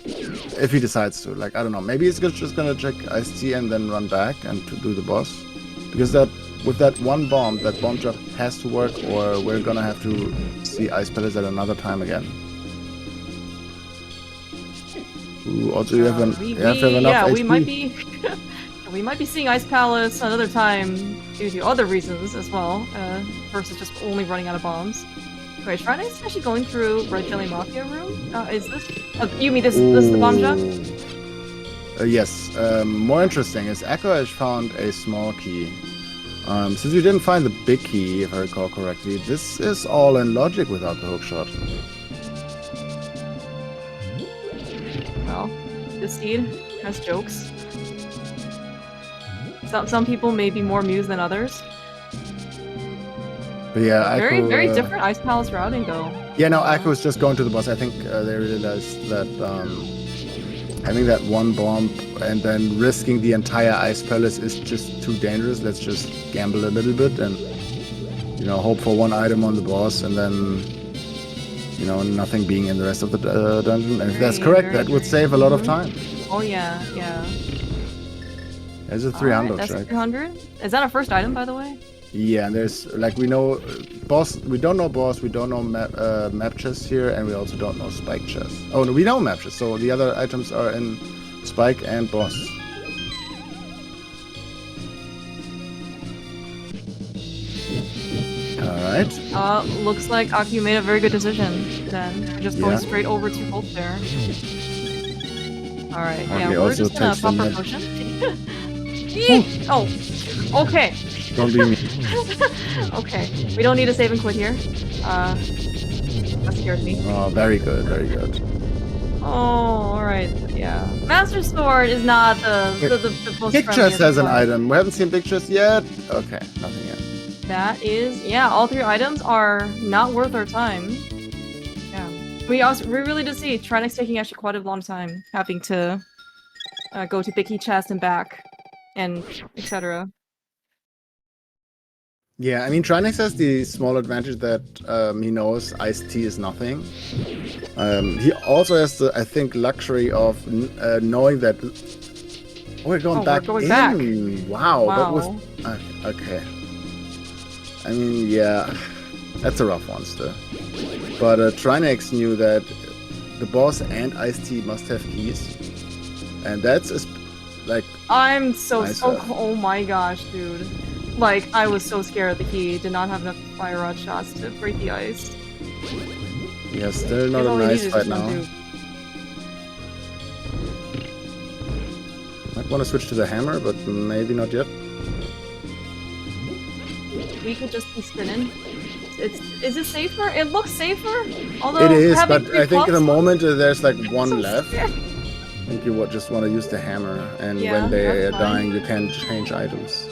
if he decides to, like I don't know, maybe he's just gonna check Ice-T and then run back and to do the boss, because that with that one bomb, that bomb jump has to work, or we're gonna have to see Ice Palace at another time again. Ooh, also you have enough Yeah, we HP. might be. We might be seeing Ice Palace another time due to other reasons as well, versus just only running out of bombs. Wait, Shrine is actually going through Red Jelly Mafia room? Is this... you mean this is the bomb jump? Yes. More interesting is Echo found a small key. Since you didn't find the big key, if I recall correctly, this is all in logic without the hookshot. Well, this seed has jokes. Some people may be more amused than others. But yeah, Very, Echo, very different Ice Palace routing though. Yeah, no, Echo is just going to the boss. I think they realized that having that one bomb and then risking the entire Ice Palace is just too dangerous. Let's just gamble a little bit and, you know, hope for one item on the boss and then, you know, nothing being in the rest of the dungeon. And if that's correct, that would save a lot of time. Oh yeah, yeah. There's a 300, that's right? 300? Is that our first item, by the way? Yeah, and there's, like, we know boss, we don't know boss, we don't know map chest here, and we also don't know spike chest. Oh, no, we know map chest, so the other items are in spike and boss. Alright. Looks like Aku made a very good decision then. We're just going straight over to both there. Alright, yeah, we're just gonna pop our potion. Oh, okay. Don't be me. Okay, we don't need a save and quit here. That scared me. Oh, very good, very good. Oh, alright, yeah. Master Sword is not the most Big chest has an one. item. We haven't seen big chest yet. Okay, nothing yet. That is, yeah, all 3 items are not worth our time. Yeah. We really did see Trinex taking actually quite a long time, having to go to Big Key Chest and back, and etc. Yeah, I mean, Trinex has the small advantage that he knows Ice-T is nothing. He also has the, I think, luxury of knowing that... Oh, we're going back we're going in! back. Wow, Wow. that was... okay. I mean, yeah, that's a rough one still. But Trinex knew that the boss and Ice-T must have keys. And that's, like... I'm so nicer. oh my gosh, dude. Like, I was so scared that he did not have enough fire rod shots to break the ice. Yeah, still not All a he nice needed fight is one now. dude. Might want to switch to the hammer, but maybe not yet. We could just be spinning. Is it safer? It looks safer. Although It is, having but 3 I think in the clubs moment there's like one so left. scared. I think you would just want to use the hammer, and Yeah, when they are that's fine. dying, you can change items.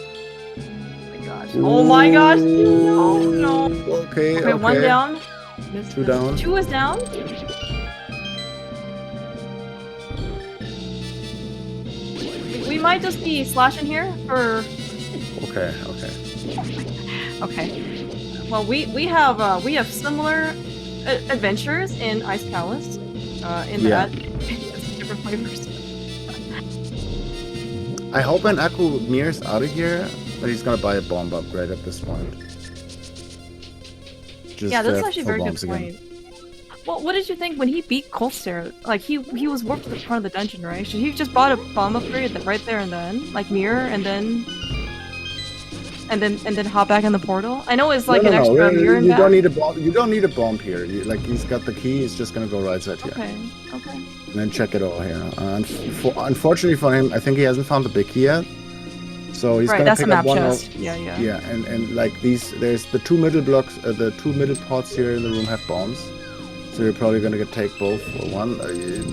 Oh my gosh! No, no. Okay, Okay, 1 down. 2 down. 2 is down. We might just be slashing here for... Okay. Okay. Well, we have similar adventures in Ice Palace. In Yeah. that, it's different flavors. I hope when Aku Mir's out of here, that he's gonna buy a bomb upgrade at this point. Just Yeah, that's to actually a full very good bombs again. point. Well, what did you think when he beat Colster? Like he was warped to the front of the dungeon, right? Should he have just bought a bomb upgrade right there and then, like mirror, and then hop back in the portal? I know it's like an extra mirror and You back. don't need a bomb. You don't need a bomb here. Like he's got the key. He's just gonna go right side here. Okay. And then check it all here. Unfortunately for him, I think he hasn't found the big key yet. So he's Right, gonna that's pick a up map one chest. of Yeah. and like there's the two middle blocks, the two middle pods here in the room have bombs. So you're probably gonna take both for one.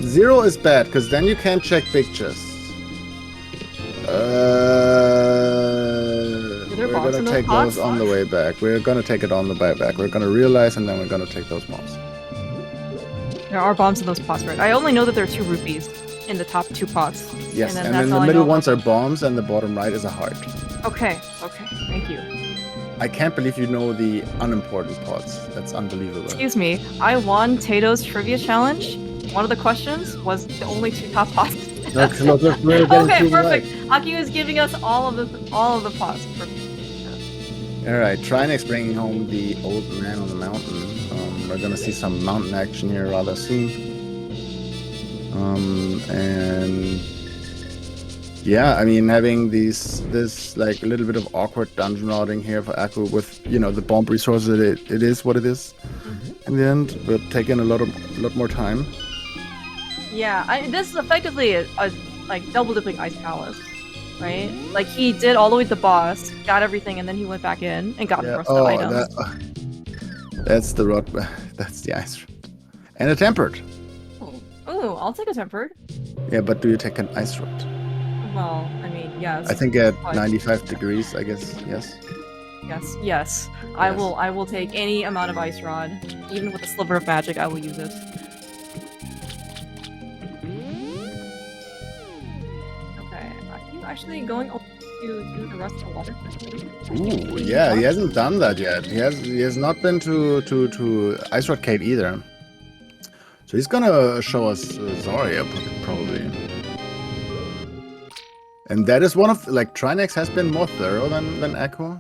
0 is bad because then you can't check big chests. We're bombs gonna in those take pods? those on the way back. We're gonna take it on the way back. We're gonna realize and then we're gonna take those bombs. There are bombs in those pots, right? I only know that there are 2 rupees in the top 2 pots. Yes, and that's then the all I middle know ones are bombs and the bottom right is a heart. Okay, thank you. I can't believe you know the unimportant pods. That's unbelievable. Excuse me, I won Tato's trivia challenge. One of the questions was the only 2 top pots. Look, we're getting Okay, too perfect. right. Aki is giving us all of the pots. Perfect. All right, Trinex bringing home the old man on the mountain. We're gonna see some mountain action here rather soon. And yeah, I mean having this like a little bit of awkward dungeon routing here for Aku with the bomb resources. It is what it is. In the end, we're taking a lot more time. Yeah, this is effectively a like double dipping Ice Palace, right? Like he did all the way to the boss, got everything, and then he went back in and got the rest of the items. That's the rod. That's the ice rod. And a tempered. Ooh, I'll take a tempered. Yeah, but do you take an ice rod? Well, I mean, yes. I think at but- 95 degrees, I guess. Yes. Yes. I will take any amount of ice rod, even with a sliver of magic. I will use it. Okay, are you actually going to do the rest of the water? Ooh, yeah, he hasn't done that yet. He has not been to Ice Rod Cave either. So he's gonna show us Zarya probably. And that is one of Trinex has been more thorough than Aku.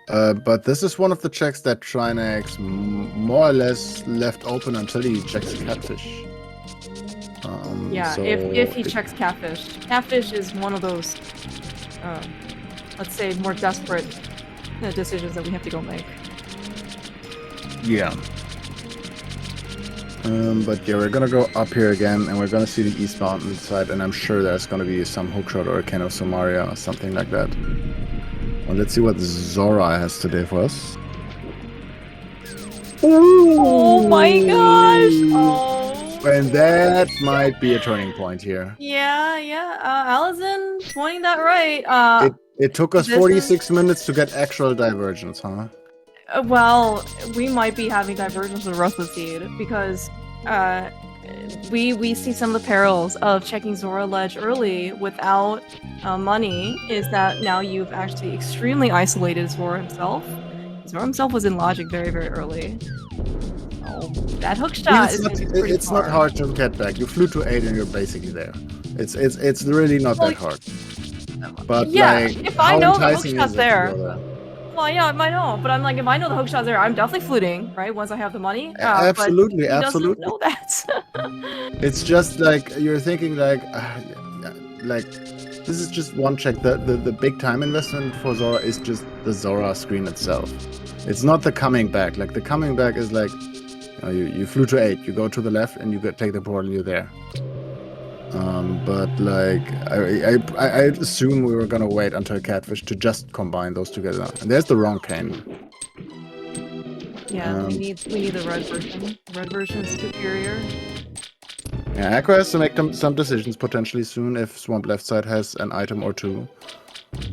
But this is one of the checks that Trinex more or less left open until he checks Catfish. Yeah, so if he checks Catfish. Catfish is one of those, let's say, more desperate decisions that we have to go make. Yeah. But yeah, we're gonna go up here again, and we're gonna see the East Mountain side, and I'm sure there's gonna be some hookshot or a Ken of Somaria or something like that. Well, let's see what Zora has today for us. Oh my gosh! Oh. And that might be a turning point here. Yeah. Allison pointing that right. It took us this 46 minutes to get actual divergence, huh? Well, we might be having divergence with Rustless Seed because we see some of the perils of checking Zora Ledge early without money is that now you've actually extremely isolated Zora himself. Zora himself was in logic very, very early. Oh, that hook shot is pretty it's not hard to get back. You flew to 8 and you're basically there. It's really not that hard. But yeah, if I know the hook enticing shot's is it to there. go there? Well, yeah, I might know, but I'm like, if I know the hook shot's there, I'm definitely fluting, right? Once I have the money. Absolutely, but he absolutely. doesn't know that. It's just like you're thinking like this is just one check. The big time investment for Zora is just the Zora screen itself. It's not the coming back. Like the coming back is like you flew to 8, you go to the left and you take the portal and you're there. But like I assume we were gonna wait until Catfish to just combine those together. And there's the wrong cane. Yeah, we need the red version. The red version is superior. Yeah, Aqua has to make some decisions potentially soon if Swamp Left Side has an item or 2.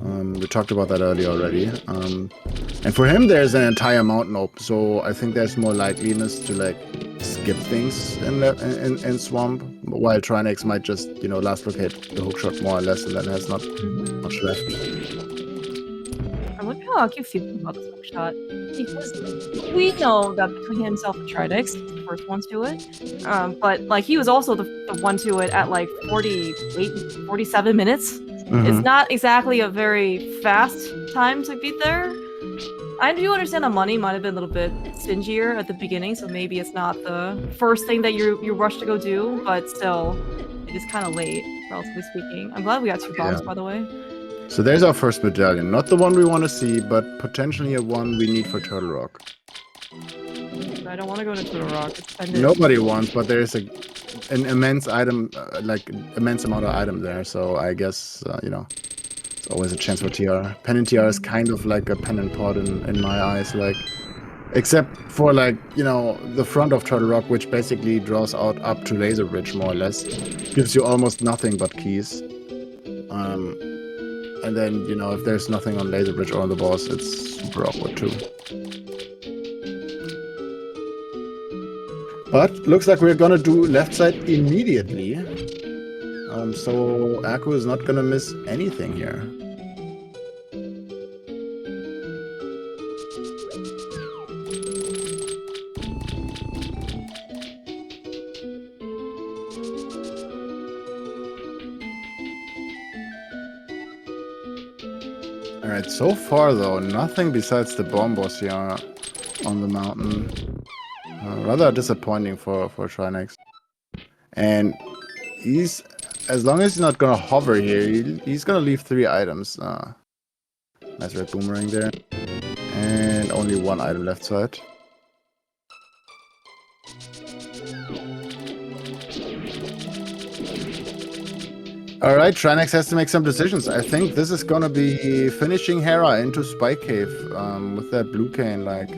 We talked about that earlier already. And for him, there's an entire mountain open, so I think there's more likeliness to like skip things in Swamp, while Trinex might just last locate the hookshot more or less, and then has not much left. I look how Aku feels about this hookshot. Because we know that between himself and Tridex, he's the first one to it. But like he was also the one to it at like 48, 47 minutes. It's not exactly a very fast time to be there. I do understand the money might have been a little bit stingier at the beginning, so maybe it's not the first thing that you rush to go do, but still, it is kind of late, relatively speaking. I'm glad we got 2 bombs, by the way. So there's our first medallion. Not the one we want to see, but potentially a one we need for Turtle Rock. I don't want to go into Turtle Rock. Nobody wants, but there's an immense item, immense amount of item there. So I guess it's always a chance for TR. Pen and TR is kind of like a pen and pod in my eyes, like, except for the front of Turtle Rock, which basically draws out up to Laser Bridge more or less, gives you almost nothing but keys. And then if there's nothing on Laser Bridge or on the boss, it's super awkward too. But looks like we're gonna do left side immediately. So Aku is not gonna miss anything here. Alright, so far though, nothing besides the bomb boss here on the mountain. Rather disappointing for Trinex. And as long as he's not gonna hover here, he's gonna leave 3 items. Nice red boomerang there. And only 1 item left side. Alright, Trinex has to make some decisions. I think this is gonna be finishing Hera into Spike Cave with that blue cane, like.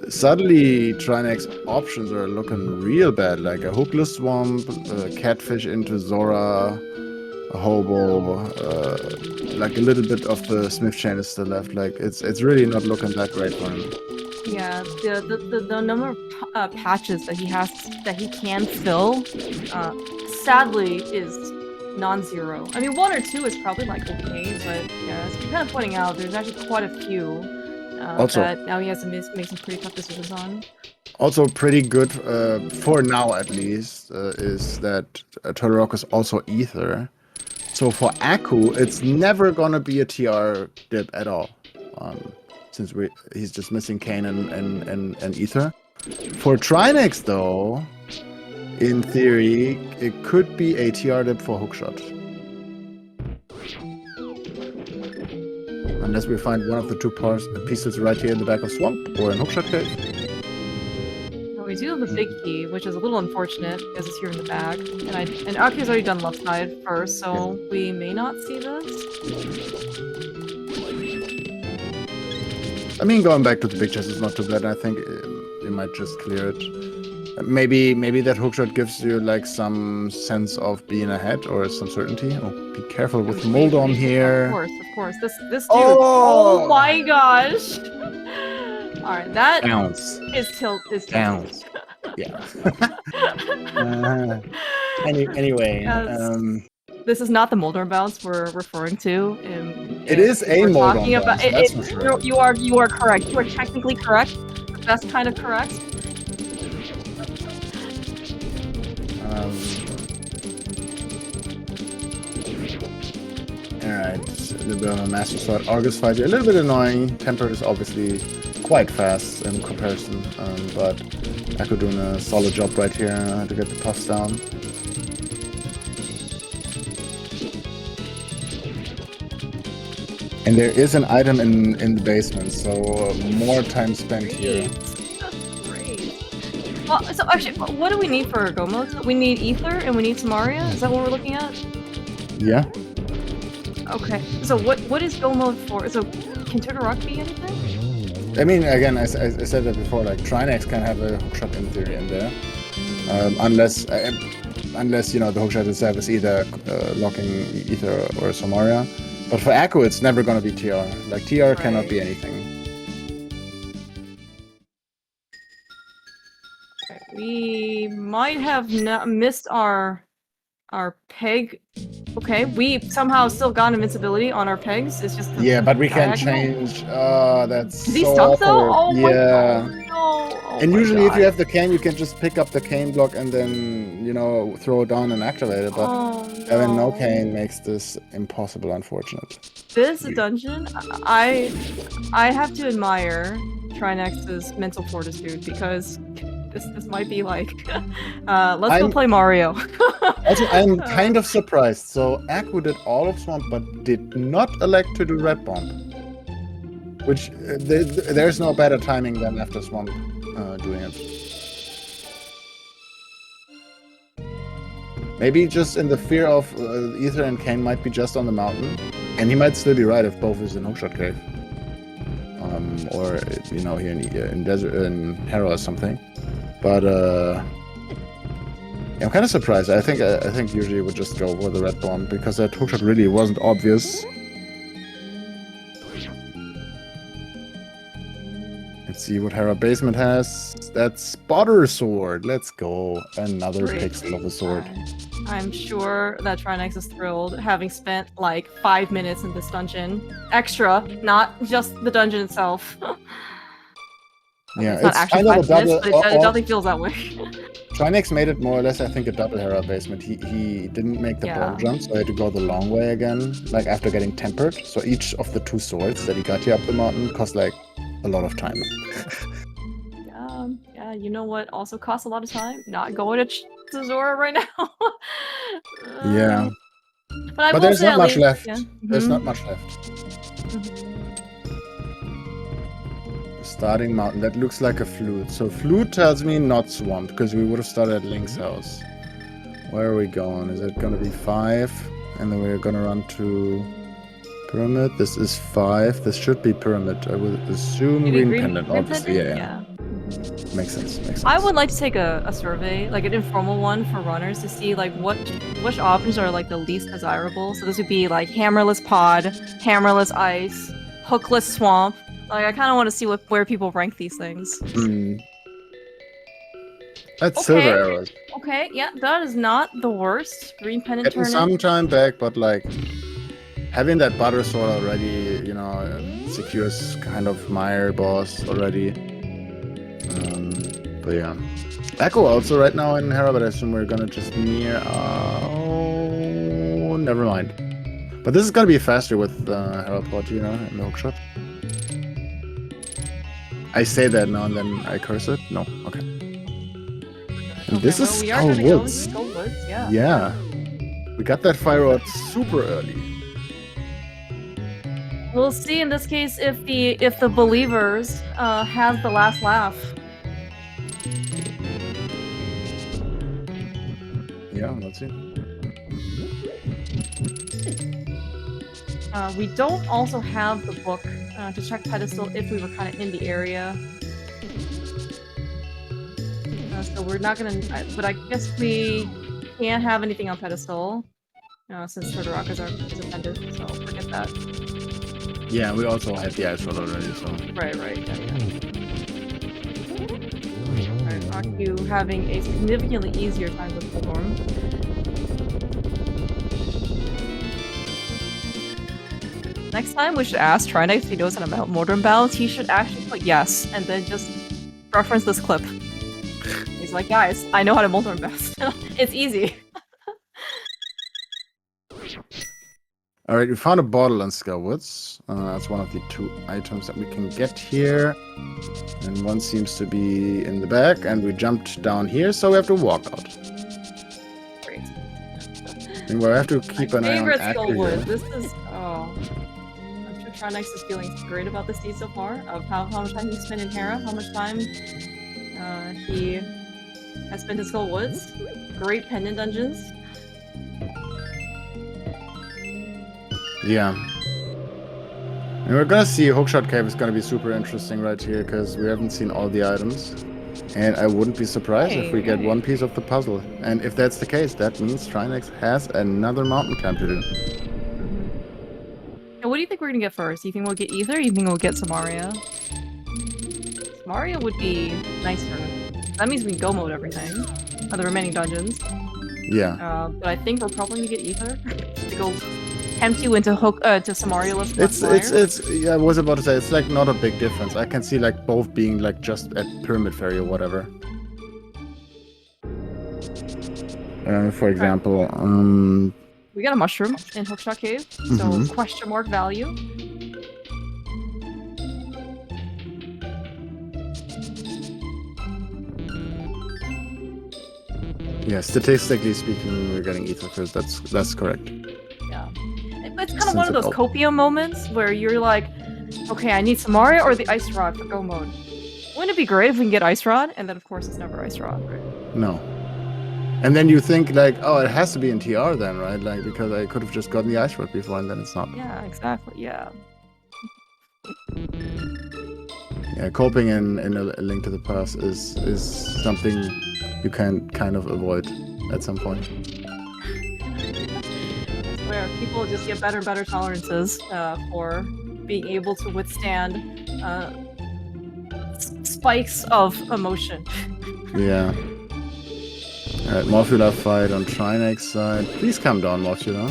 Suddenly, Trinex options are looking real bad, like a Hookless Swamp, Catfish into Zora, a Hobo, like a little bit of the Smith Chain is still left. Like it's really not looking that great for him. Yeah, the number of patches that he can fill, sadly, is non-zero. I mean, 1 or 2 is probably like okay, but yeah, as you're kind of pointing out, there's actually quite a few. Also, that now he has to make some pretty tough decisions on. Also pretty good, for now at least, is that Turtle Rock is also Ether. So for Aku, it's never gonna be a TR dip at all. Since he's just missing Kane and Ether. For Trinex though, in theory, it could be a TR dip for Hookshot. Unless we find one of the 2 pieces right here in the back of Swamp or in Hookshot Cave. Well, we do have the big key, which is a little unfortunate because it's here in the back. And Aku's already done left side first, so we may not see this. I mean, going back to the big chest is not too bad. I think you might just clear it. Maybe that hookshot gives you like some sense of being ahead or some certainty. Oh, be careful with Moldom here. Of course. This dude. Oh my gosh. All right, that Bounce. is tilt. Bounce. Yeah. Anyway. This is not the Moldorm bounce we're referring to. It is a Moldorm bounce. That's for sure. You are correct. You are technically correct. The best kind of correct. Alright, a little bit of a Master Sword Argus fight here. A little bit annoying. Tempered is obviously quite fast in comparison, but Aku doing a solid job right here to get the puffs down. And there is an item in the basement, so more time spent here. Well, so actually, what do we need for Gomos? We need Ether and we need Samaria? Is that what we're looking at? Yeah. Okay, so what is Go mode for? So can Turtle Rock be anything? I mean, again, I said that before, like, Trinex can have a hookshot in theory in there. Unless, you know, the hookshot itself is either locking Ether or Samaria. But for Aku, it's never going to be TR. Like, TR cannot be anything. We might have missed our Our peg. Okay, we somehow still got invincibility on our pegs. It's just the Yeah, but we can diagonal. change. Oh, that's Is he so stuck though? awkward. Oh my Yeah. god. No. Oh And my usually, if you God. have the cane, you can just pick up the cane block and then, you know, throw it down and activate it. But Oh having no no. cane makes this impossible, unfortunately. This dungeon, I have to admire Trinex's mental fortitude because this might be like, let's go play Mario. Also, I'm kind of surprised. So Aku did all of Swamp, but did not elect to do Red Bomb. Which, there's no better timing than after Swamp doing it. Maybe just in the fear of Ether and Kane might be just on the mountain. And he might still be right if both is in Hookshot Cave. Or, you know, here in Desert, in Hera or something. But, I'm kind of surprised. I think usually would just go for the Red Bomb because that hookshot really wasn't obvious. Let's see what Hera Basement has. That's Spotter Sword. Let's go. Another pixel of a sword. I'm sure that Trinex is thrilled, having spent like 5 minutes in this dungeon. Extra, not just the dungeon itself. Yeah, it's not actually kind of 5 a minutes, double. but it definitely feels that way. Trinex made it more or less, I think, a double Hera Basement. He didn't make the ball jump, so he had to go the long way again, like after getting tempered. So each of the 2 swords that he got here up the mountain cost like a lot of time. Yeah, you know what also costs a lot of time? Not going to Zora right now. Yeah. But there's not much left. Yeah. There's not much left. Starting mountain, that looks like a flute. So flute tells me not swamp, because we would have started at Link's house. Where are we going? Is it gonna be 5? And then we're gonna run to Pyramid. This is 5. This should be Pyramid. I would assume Green Pendant, obviously. Yeah. Makes sense. I would like to take a survey, like an informal one for runners, to see like which options are like the least desirable. So this would be like hammerless pod, hammerless ice, hookless swamp. Like I kind of want to see where people rank these things. That's silver arrows. Okay, yeah, that is not the worst. Green pendant Getting some time back, but like having that butter sword already, you know, secures kind of Meyer boss already. But yeah. Echo also right now in Hera, but I assume we're gonna just near. Oh, never mind. But this is gonna be faster with Hera Pod, you know, in the hookshot. I say that now and then I curse it. No, okay. And this is Skull Woods. Skull Woods, yeah. Yeah, we got that fire out super early. We'll see in this case if the believers have the last laugh. Yeah, let's see. We don't also have the book to check pedestal if we were kind of in the area. So we're not gonna, but I guess we can't have anything on pedestal since Todoraka is appended, so forget that. Yeah, we also had the ice roll already, so. Right, yeah. Alright, Aku having a significantly easier time with Bullhorn. Next time we should ask Trinex if he knows how to modern balance. He should actually put yes, and then just reference this clip. He's like, guys, I know how to modern balance. It's easy. Alright, we found a bottle on Skull Woods. That's one of the 2 items that we can get here. And one seems to be in the back, and we jumped down here, so we have to walk out. Great. And we'll have to keep an eye on Aku here. This is, I'm sure Trinex is feeling great about this deed so far, of how much time he spent in Hera, how much time he has spent in Skull Woods. Great pendant dungeons. Yeah. And we're gonna see Hookshot Cave is gonna be super interesting right here, because we haven't seen all the items. And I wouldn't be surprised if we get one piece of the puzzle. And if that's the case, that means Trinex has another mountain climb to do. And what do you think we're gonna get first? Do you think we'll get Ether, or do you think we'll get Samaria? Samaria would be nicer. That means we can go mode everything. The remaining dungeons. Yeah. But I think we're probably gonna get Ether to go tempt you into hook to Samarialist. It's yeah, I was about to say it's like not a big difference. I can see like both being like just at Pyramid Ferry or whatever. For example, we got a mushroom in Hookshot Cave, so question mark value. Yeah, statistically speaking, we're getting Ether first. That's correct. Yeah, it's kind of one of those Copia moments where you're like, okay, I need Samaria or the Ice Rod for go mode. Wouldn't it be great if we can get Ice Rod? And then of course it's never Ice Rod, right? No. And then you think like, oh, it has to be in TR then, right? Like because I could have just gotten the Ice Rod before, and then it's not. Yeah, exactly. Yeah. Yeah, coping in a Link to the Past is something you can kind of avoid at some point. Where people just get better and better tolerances for being able to withstand spikes of emotion. Yeah. Alright, Morphula fight on Trinex side. Please come down, Morphula.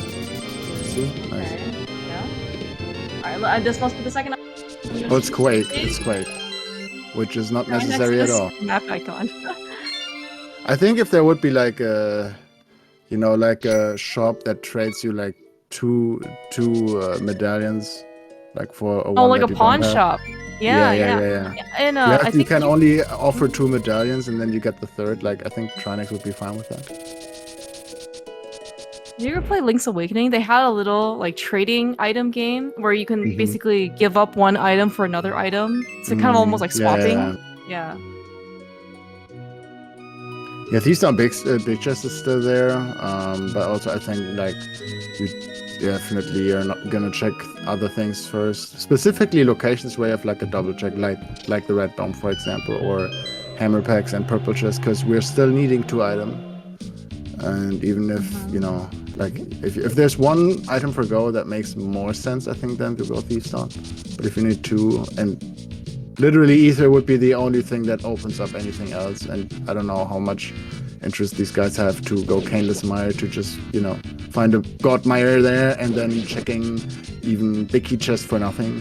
See? Nice. Okay. Yeah. Alright, this must be the second. Oh, it's Quake. It's Quake. Which is not necessary at all. Map icon. I think if there would be like a, you know, like a shop that trades you like two medallions, like for a like a pawn shop. Yeah. And I think you can only offer 2 medallions, and then you get the third. Like I think Trinex would be fine with that. Did you ever play Link's Awakening? They had a little like trading item game where you can basically give up one item for another item. So kind of almost like swapping. Yeah. Yeah, Thieves Down Big Chest is still there, but also I think like you definitely are not gonna check other things first. Specifically locations where you have like a double check, like the Red Dome, for example, or Hammer Packs and Purple Chest, because we're still needing 2 items. And even if you know, like if there's one item for go that makes more sense, I think then to go Thieves Down. But if you need 2, and literally Ether would be the only thing that opens up anything else, and I don't know how much interest these guys have to go Caneless Mire to just, you know, find a God Mire there and then checking even Big Key Chest for nothing.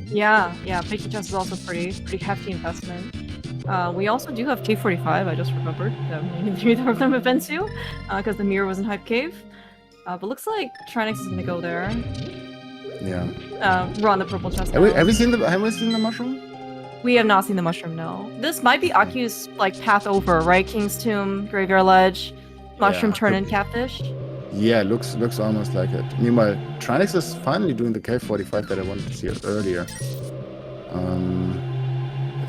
Yeah, Big Key Chest is also pretty hefty investment. We also do have Cave 45, I just remembered that neither of them have been to, because the mirror was in Hype Cave. But looks like Trinex is gonna go there. Yeah. Run the purple chest. Have we seen the mushroom? We have not seen the mushroom, no. This might be Aku's like path over, right? King's Tomb, Graveyard Ledge, Mushroom Turn in Catfish. Yeah, looks almost like it. Meanwhile, Trinex is finally doing the Cave 45 that I wanted to see earlier.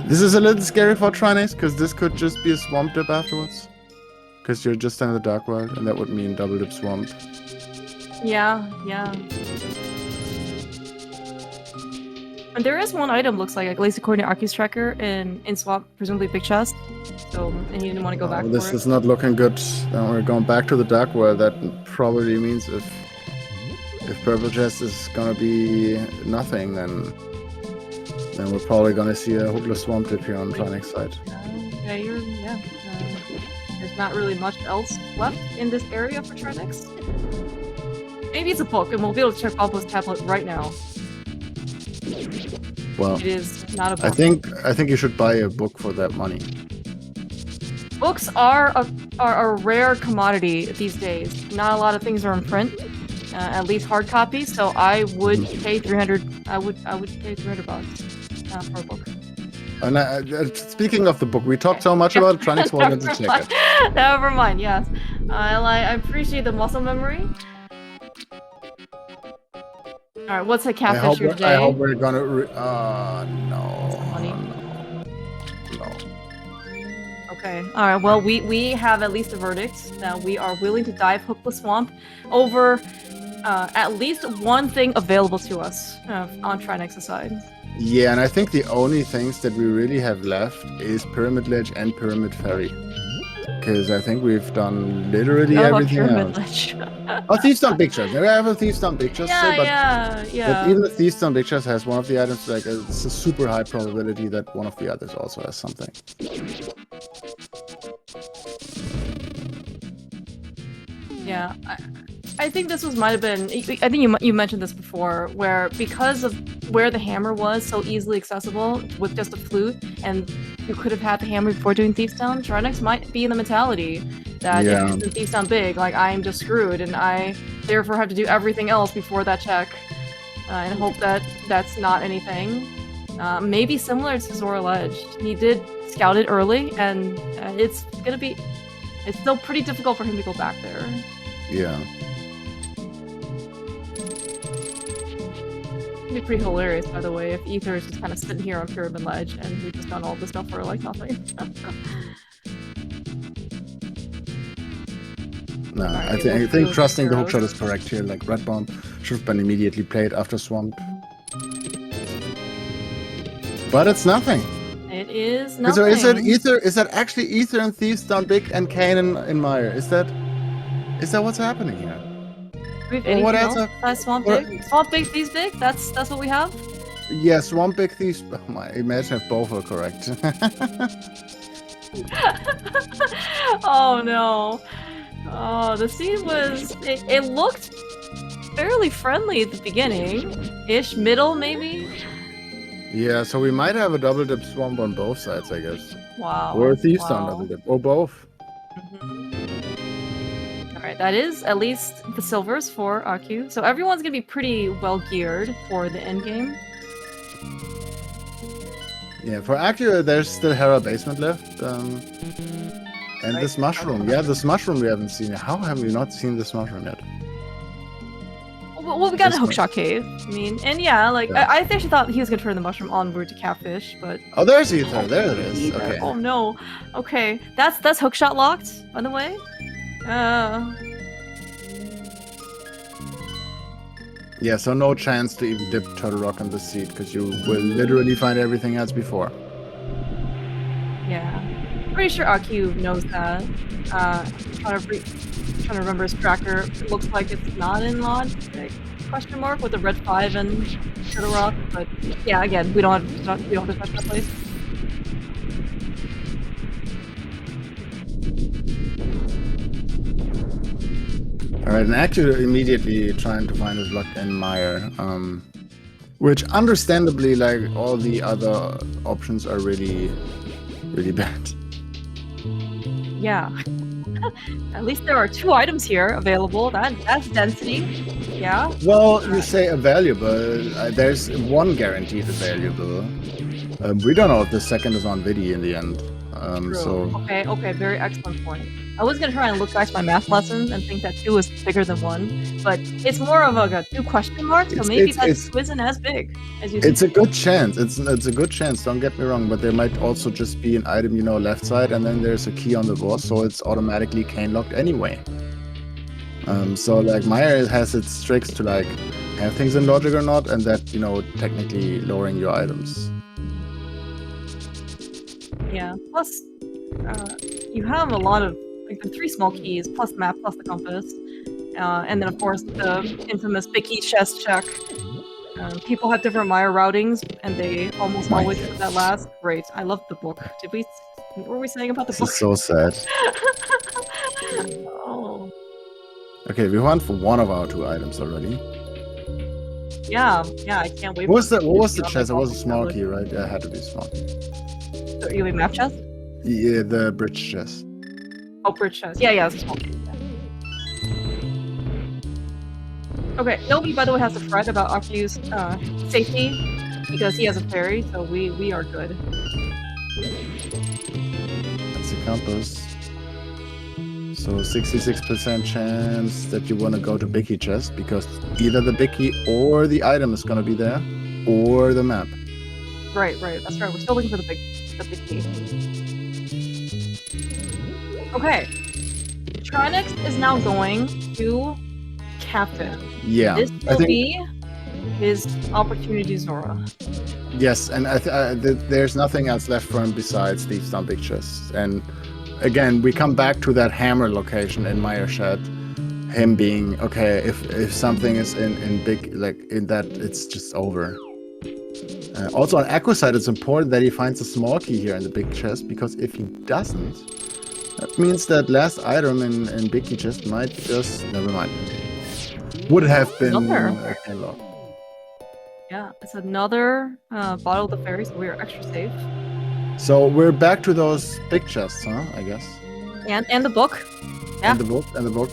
This is a little scary for Trinex because this could just be a swamp dip afterwards. Because you're just in the Dark World, and that would mean double dip swamp. Yeah. And there is one item, looks like, at least according to Aku's tracker, in swamp, presumably Big Chest. So, and he didn't want to go back for this it. is not looking good. Now we're going back to the Dark World. That probably means if Purple Chest is gonna be nothing, then we're probably gonna see a hopeless swamp dip here on Trinex side. There's not really much else left in this area for Trinex. Maybe it's a book, and we'll be able to check Pablo's tablet right now. Well, it is not a book. I think you should buy a book for that money. Books are a rare commodity these days. Not a lot of things are in print, at least hard copies. So I would pay 300. I would pay $300 for a book. And speaking of the book, we talked so much about it. Trinex wanted to check it. Never mind. Yes, I appreciate the muscle memory. All right, what's a catfish today? I hope we're gonna. No. Okay. All right. Well, we have at least a verdict that we are willing to dive Hookless Swamp over at least one thing available to us on Trinex's side. Yeah, and I think the only things that we really have left is Pyramid Ledge and Pyramid Ferry. Because I think we've done literally everything else. Oh, Thieves Down Big Chest. Never have a Thieves Down Big Chest. Yeah. But even the Thieves Down Big Chest has one of the items, like it's a super high probability that one of the others also has something. Yeah, I think this might have been. I think you mentioned this before, where because of where the hammer was so easily accessible with just a flute, and you could have had the hammer before doing Thief's Town. Trinex might be in the mentality that if Yeah. it's in Thief's Town big, like I am just screwed, and I therefore have to do everything else before that check, and hope that that's not anything. Maybe similar to Zora Ledge. He did scout it early, and it's still pretty difficult for him to go back there. Yeah. It'd be pretty hilarious, by the way, if Ether is just kind of sitting here on Pyramid Ledge and we've just done all this stuff for like nothing. No, Alright, I think we'll do trusting the zeros. hookshot is correct here. Like Red Bomb should have been immediately played after Swamp. But it's nothing. It is So nothing. is it Ether? Is that actually Ether and Thieves Down Big and Kanan in Meyer? Is that what's happening here? Do we have Well, what anything else else besides Swamp what- Big? Swamp Big, Thieves Big? That's what we have? Yeah, Swamp Big Thieves. Oh my! Imagine if both were correct. Oh no. Oh, the scene was. It looked fairly friendly at the beginning. Ish, middle maybe? Yeah, so we might have a double dip Swamp on both sides, I guess, Wow. or a Thieves Down Wow. double dip, or both. Alright, that is at least the silvers for Aku. So everyone's gonna be pretty well geared for the end game. Yeah, for Acura, there's still Hera basement left. And Right. this mushroom. Yeah, this mushroom we haven't seen. How have we not seen this mushroom yet? Well, we got a This one. hookshot cave. I mean, and yeah, like Yeah. I actually thought he was gonna turn the mushroom onward to catfish, but Oh, there's Ether. There it is. Either. Okay. Oh no. Okay, that's hookshot locked, by the way. Yeah, so no chance to even dip Turtle Rock on the seat because you will literally find everything else before. Yeah. Pretty sure Aku knows that. Trying to remember his tracker. It looks like it's not in logic? Question mark with the red 5 and Turtle Rock, but yeah, again, we don't have to touch that place. All right, and actually immediately trying to find his luck in Meyer, which understandably, like all the other options are really, really bad. Yeah. At least there are 2 items here available. That's density. Yeah. Well, you say available. There's one guaranteed available. We don't know if the second is on Vidi in the end. True. So Okay, very excellent point. I was gonna try and look back to my math lessons and think that 2 is bigger than 1, but it's more of like a 2 question mark, so maybe it's- that isn't as big as you it's think. a good chance. It's a good chance. Don't get me wrong, but there might also just be an item, left side, and then there's a key on the board, so it's automatically cane locked anyway. So like Meyer has its tricks to like have things in logic or not, and that technically lowering your items. Yeah. Plus, you have a lot of like the 3 small keys, plus the map, plus the compass, and then of course the infamous big key chest check. People have different Meyer routings, and they almost My always put that last. Great. I love the book. What were we saying about the This book? is so sad. Oh. Okay, we went for one of our 2 items already. Yeah, I can't wait. What was the Yeah, chest? It was a like, small key, right? Yeah, it had to be small key. So you mean map chest? Yeah, the bridge chest. Oh, bridge chest. Yeah, it's a small key. Okay, nobody, by the way, has to fret about Aku's safety because he has a fairy, so we are good. That's the compass. So 66% chance that you want to go to Bicky chest because either the Bicky or the item is going to be there, or the map. Right. That's right. We're still looking for the big key. Okay. Tronix is now going to Captain. Yeah, This I will think be his opportunity, Zora. yes, and there's nothing else left for him besides Thieves Down Big Chest. And again, we come back to that hammer location in Meyer Shed. Him being okay, if something is in big, like in that, it's just over. Also on Echo side, it's important that he finds a small key here in the big chest, because if he doesn't, That means that last item in Big Key chest might just... Never mind. Would have been Another. Kenlock. Yeah, it's another bottle of the fairy, so we are extra safe. So we're back to those big chests, huh? I guess. And the book. Yeah. And the book,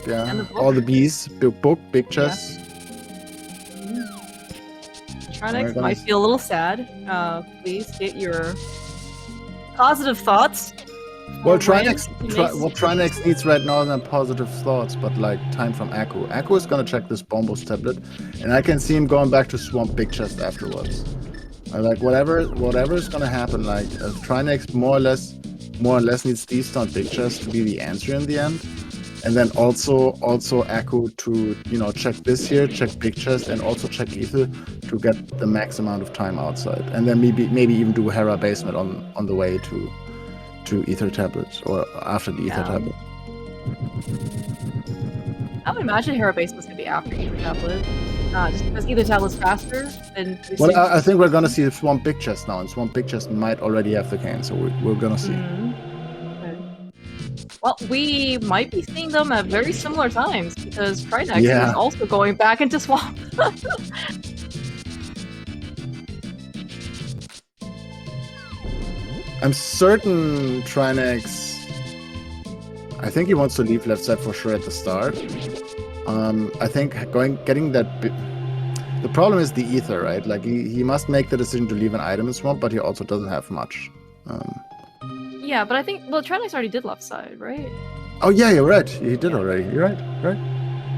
yeah. And the book. All the bees, big book, big chests. Trinex might feel a little sad. Please get your positive thoughts. Well, Trinex needs right now than positive thoughts, but like time from Aku. Aku is gonna check this Bombos tablet, and I can see him going back to Swamp Big Chest afterwards. Like whatever is gonna happen, like Trinex more or less needs these Stone Big Chest to be the answer in the end. And then also Aku to, you know, check this here, check Big Chest, and also check Ether to get the max amount of time outside. And then maybe even do Hera basement on the way to Ether tablets or after the Ether tablet. I would imagine Hera basement's gonna be after Ether tablet. Just because Ether tablet's faster than... Well, I think we're gonna see Swamp Big Chest now, and Swamp Big Chest might already have the cane, so we're gonna see. Okay. Well, we might be seeing them at very similar times because Trinex is also going back into Swamp. I'm certain Trinex... I think he wants to leave left side for sure at the start. I think getting that... The problem is the Ether, right? Like, he must make the decision to leave an item in Swamp, but he also doesn't have much. Yeah, but I think... Well, Trinex already did left side, right? Oh, yeah, you're right. He did already. You're right.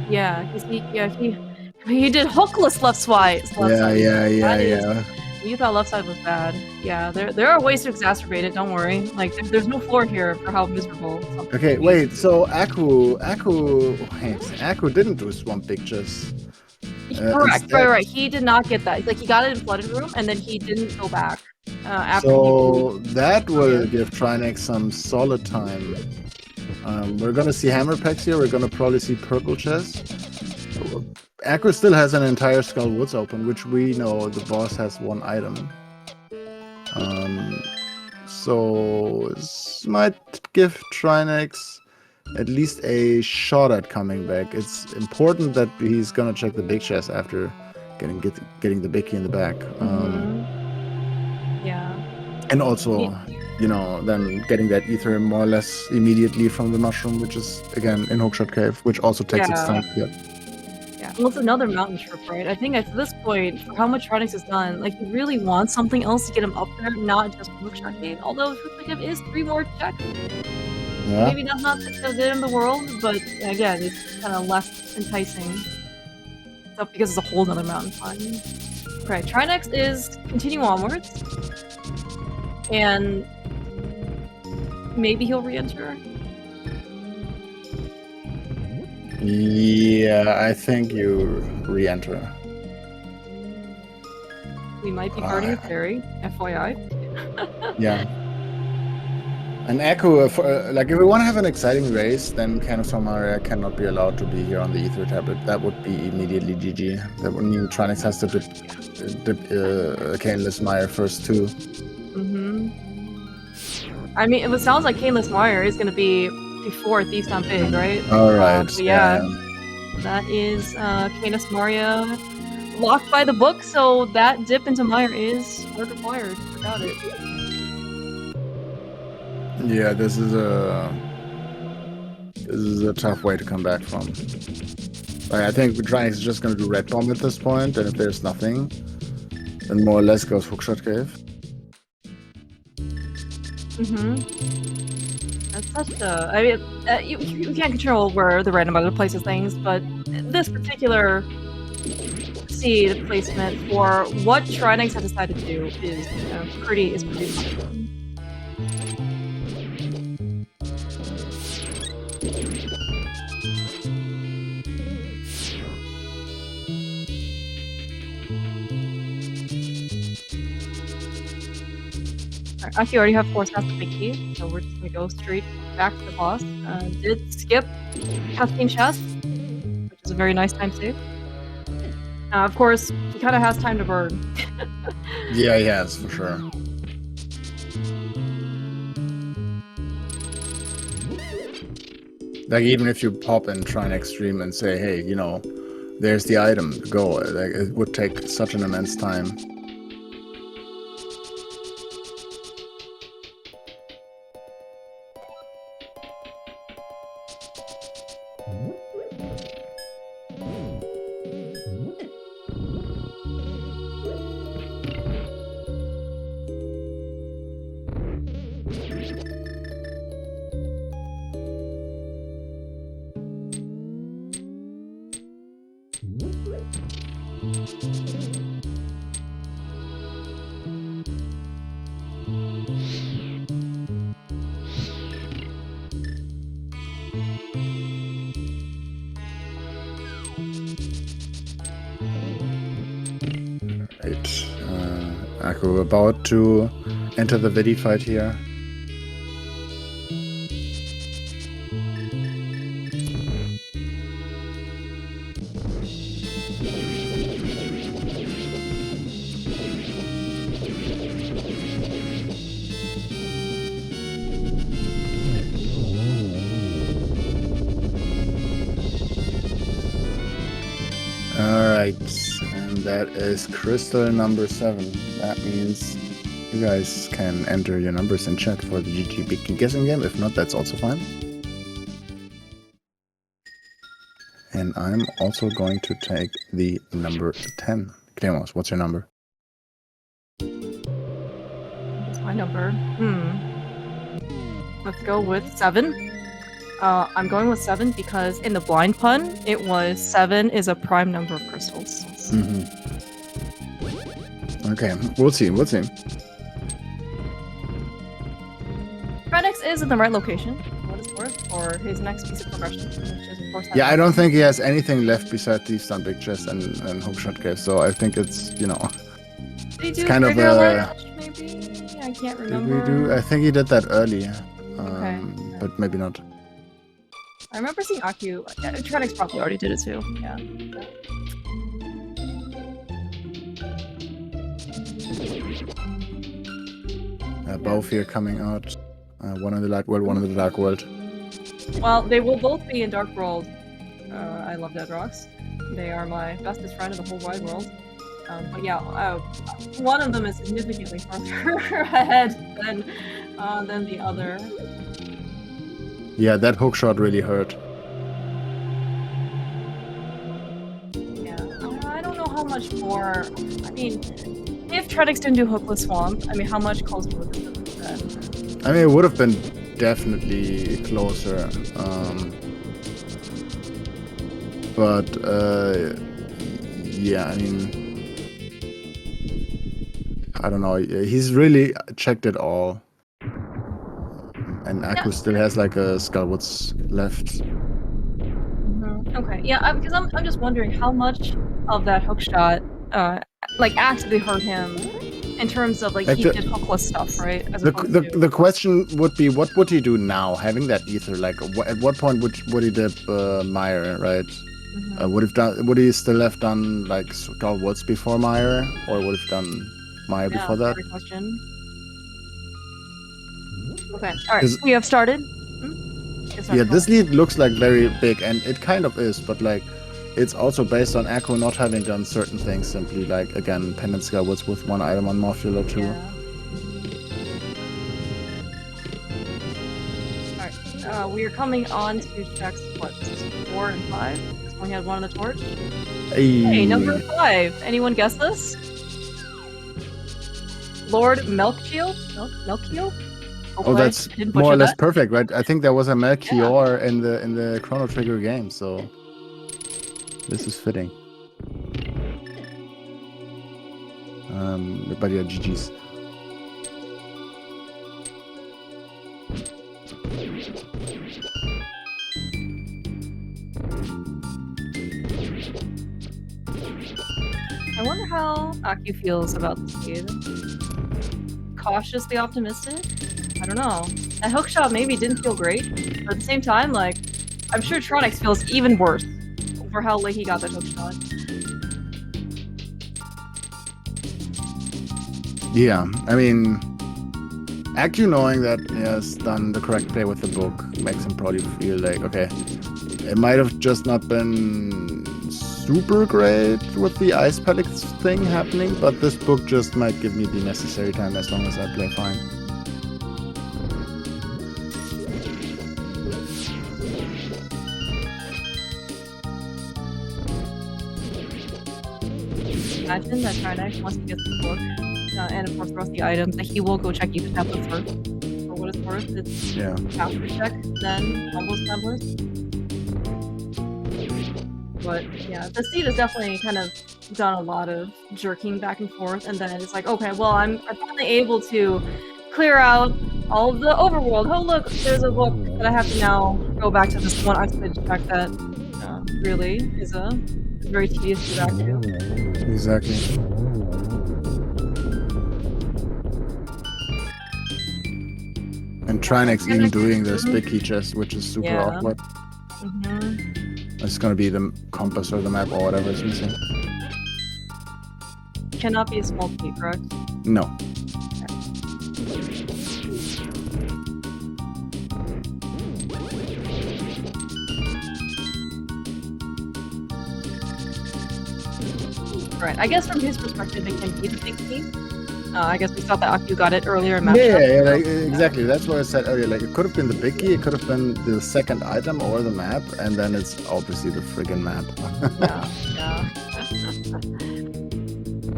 Yeah, because he did hookless left side. Yeah. You thought left side was bad. Yeah, there are ways to exacerbate it, don't worry. Like, there's no floor here for how miserable something Okay, wait, so Aku didn't do Swamp Pictures. Correct, right. He did not get that. Like, he got it in Flooded Room, and then he didn't go back after that will give Trinex some solid time. We're gonna see Hammer Packs here, we're gonna probably see Purple Chest. Aku still has an entire Skull Woods open, which we know the boss has one item. So this might give Trinex at least a shot at coming back. It's important that he's gonna check the big chest after getting the big key in the back. Yeah. And also, you know, then getting that Ether more or less immediately from the mushroom, which is again in Hookshot Cave, which also takes its time to get. Yeah, well, it's another mountain trip, right? I think at this point, for how much Trinex has done, like, he really wants something else to get him up there, not just Hookshot Cave. Although Hookshot Cave is 3 more checks. Yeah. Maybe that's not the good in the world, but again, it's kind of less enticing. So because it's a whole nother mountain climb. Right, Trinex is continue onwards. And maybe he'll re-enter. Yeah, I think you re-enter. We might be parting with Fairy, FYI. Yeah. And Aku, like, if we want to have an exciting race, then Cane of Somaria cannot be allowed to be here on the Ether tablet. That would be immediately GG. That would mean Trinex has to dip Caneless Mire first too. I mean, it sounds like Caneless Mire is going to be before Thieves Down Big, right? Alright. Yeah. That is Canis Maria locked by the book, so that dip into Mire is required. Without it. Yeah, this is a tough way to come back from. Like, I think Trinex is just going to do Red Bomb at this point, and if there's nothing, then more or less goes Hookshot Cave. That's such a... I mean, you can't control where the randomizer places things, but this particular seed placement for what Trinex has decided to do is pretty wonderful. Aki already have Force Master Big Key, so we're just gonna go straight back to the boss. Did skip Cascade Chest, which is a very nice time save. Of course, he kind of has time to burn. Yeah, he has, for sure. Like, even if you pop in Trinex stream and say, hey, you know, there's the item, go. Like, it would take such an immense time. Right. Aku about to enter the Vidi fight here. Alright, and that is crystal number 7. That means you guys can enter your numbers in chat for the GG Big Guessing Game. If not, that's also fine. And I'm also going to take the number 10. Clemos, what's your number? What's my number? Let's go with 7. I'm going with 7 because in the blind pun, it was 7 is a prime number of crystals. Okay, we'll see. Trinex is in the right location, for what it's worth, for his next piece of progression, which is of course. Yeah, I don't think he has anything left besides these Stun Big Chest and Hookshot Cave, so I think it's, you know. Did he do kind of ledge, maybe? I can't remember. Did we do? I think he did that early. Okay. But maybe not. I remember seeing Aku. Yeah, Trinex probably already did it too. Yeah. Both here coming out. One in the light world, one in the dark world. Well, they will both be in Dark World. I love Dead Rocks. They are my bestest friend in the whole wide world. But yeah, one of them is significantly further ahead than the other. Yeah, that hook shot really hurt. Yeah, I don't know how much more. I mean, if Trinex didn't do Hookless Swamp, I mean, how much closer would it have been? I mean, it would have been definitely closer. But yeah, I mean, I don't know. He's really checked it all. And Aku still has like a Skullwoods left. Okay, yeah, because I'm just wondering how much of that hook shot like actually hurt him in terms of like he did hookless stuff, right? As the question would be, what would he do now, having that ether? Like, at what point would he dip Mire, right? Would he still have done like Skullwoods before Mire, or would have done Mire before that? Great question. Okay, all right, we have started. Yeah, this lead looks like very big, and it kind of is, but like, it's also based on Aku not having done certain things, simply like, again, Pendant Skullwoods with one item on Morphula too. Yeah. Alright, we are coming on to checks, what, 4 and 5? This one had one on the torch. Hey, number 5. Anyone guess this? Lord Melchiel? Melchiel? Oh, that's more or less perfect, right? I think there was a Melchior in the Chrono Trigger game, so this is fitting. But yeah, GG's. I wonder how Aku feels about this lead. Cautiously optimistic? I don't know. That hookshot maybe didn't feel great, but at the same time, like, I'm sure Trinex feels even worse for how late he got that hookshot. Yeah, I mean, Aku knowing that he has done the correct play with the book makes him probably feel like, okay, it might have just not been super great with the ice pellets thing happening, but this book just might give me the necessary time as long as I play fine. Imagine that Trinex wants to get the book, and of course the rest of the items, that he will go check each tablet first. For what it's worth, it's faster check than Combo's tablet. But yeah, the seed has definitely kind of done a lot of jerking back and forth, and then it's like, okay, well, I'm finally able to clear out all of the overworld. Oh look, there's a book that I have to now go back to this one isolated check that really is a very tedious to go back to. Exactly. And Trinex even doing this big key chest, which is super awkward. It's gonna be the compass or the map or whatever is missing. Cannot be a small key, correct? No. Right. I guess from his perspective, it can be the big key. I guess we thought that Aku got it earlier in map. Yeah, like, exactly. That's what I said earlier. Like, it could have been the big key, it could have been the second item or the map, and then it's obviously the friggin' map. Yeah.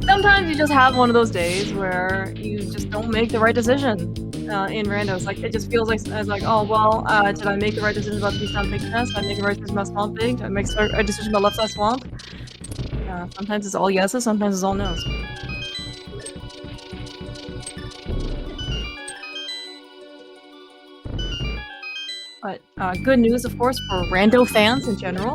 Sometimes you just have one of those days where you just don't make the right decision in randos. Like, it just feels like, oh, well, did I make the right decision about the Beastbound Big Chest? Did I make the right decision about Swamp Big? Did I make the right decision about Left Side Swamp? Sometimes it's all yeses, sometimes it's all no's. But good news, of course, for rando fans in general.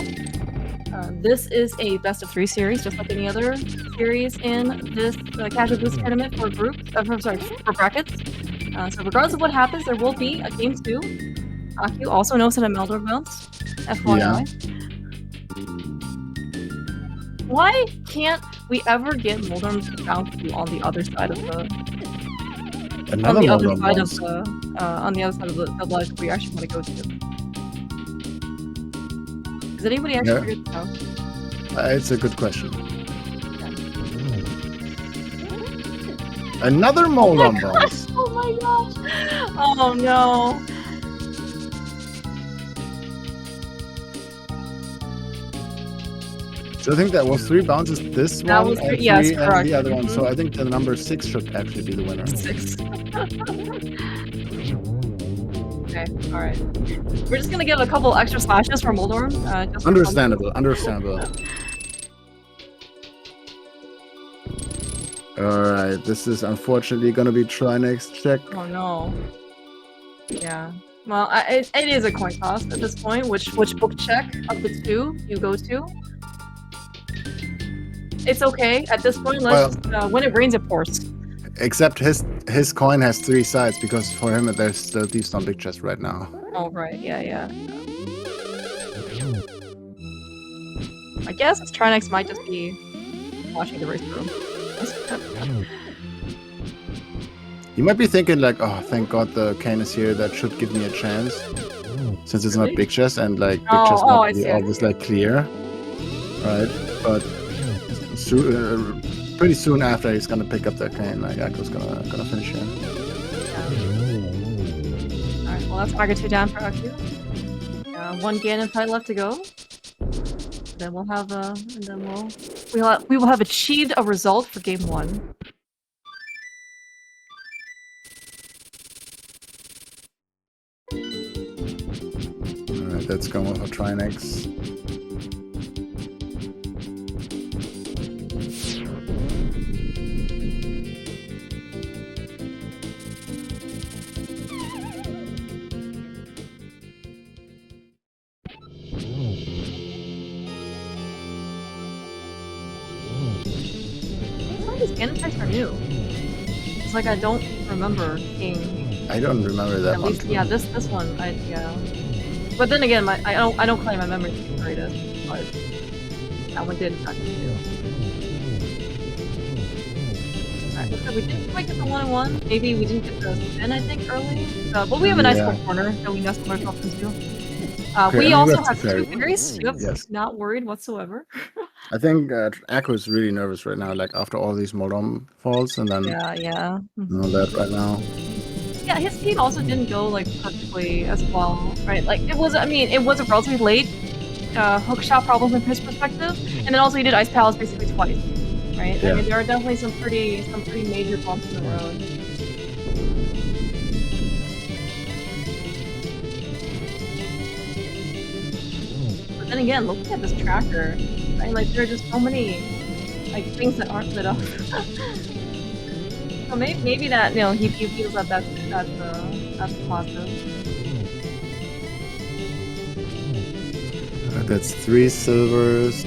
This is a best of 3 series, just like any other series in this Casual Boost tournament for groups. For brackets. So regardless of what happens, there will be a game 2. Aku also knows how to Meldor bounce. FYI. Why can't we ever get Moldorm bounce on the other side of the? Another on the Moldorm other side bounce. on the other side of the ledge we actually want to go to. Does anybody actually figure this out? It's a good question. Another Moldorm bounce. Oh my gosh! Oh no! So I think that was 3 bounces this That one was and 3, 3 yes, and correct. the other one. So I think the number 6 should actually be the winner. 6. Okay, alright. We're just gonna give a couple extra slashes for Moldorm. Just Understandable. Alright, this is unfortunately gonna be Trinex check. Oh no. Yeah. Well, it is a coin toss at this point. Which book check of the 2 you go to? It's okay at this point. Let's just, when it rains, it pours. Except his coin has 3 sides because for him there's still Beastbound Big Chest right now. Oh right, yeah. I guess Trinex might just be watching the race room. You might be thinking like, oh, thank God the cane is here. That should give me a chance, since it's not Big Chest and like Big Chest might be always like clear, right? But pretty soon after he's gonna pick up that cane, like Aku's gonna finish him. Alright, well that's target 2 down for Aku. 1 Ganon fight left to go. Then we'll have we will have achieved a result for game 1. Alright, let's go with a Trinex. These Ganon fights are new. It's like I don't remember seeing. I don't remember that one. Yeah, this one, yeah. But then again, I don't claim my memory to be greatest, but that one did affect me too. we didn't quite get the 1-1. Maybe we didn't get the spin, I think, early. But we have a nice Yeah. little corner that we nestled ourselves into. Okay, We and also have have two 2 fairies. fairies. Yep, Yes. not worried whatsoever. I think Akko is really nervous right now, like after all these Moldom falls, and then Yeah. that right now. Yeah, his speed also didn't go like perfectly as well, right? Like it was, I mean, it was a relatively late hook shot problem from his perspective, and then also he did Ice Palace basically twice, right? Yeah. I mean, there are definitely some pretty major bumps in the road. But then again, looking at this tracker, right? Like there are just so many like things that aren't lit up. So maybe that he feels that that's positive. That's 3 silvers.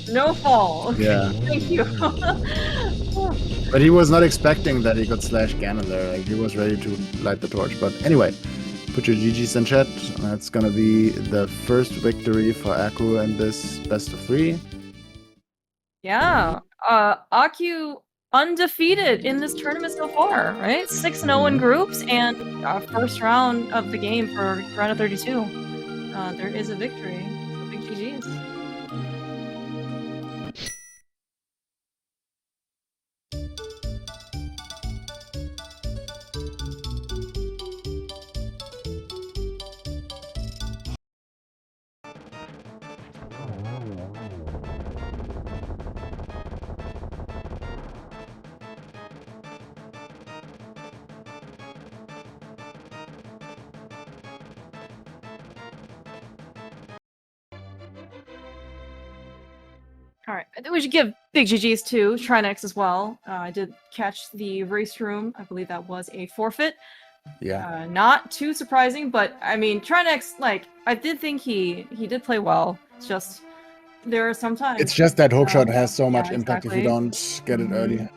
No fall. Yeah. Thank you. But he was not expecting that he could slash Ganon there. Like, he was ready to light the torch. But anyway, put your GGs in chat. That's gonna be the first victory for Akku in this best of 3. Yeah. Aku undefeated in this tournament so far, right? 6-0 in groups and first round of the game for round of 32. There is a victory. So big GGs. All right, I think we should give big GGs to Trinex as well. I did catch the race room. I believe that was a forfeit. Yeah. Not too surprising, but I mean, Trinex, like, I did think he did play well. It's just there are sometimes It's just that hookshot has so much yeah, impact if you exactly. don't get it early.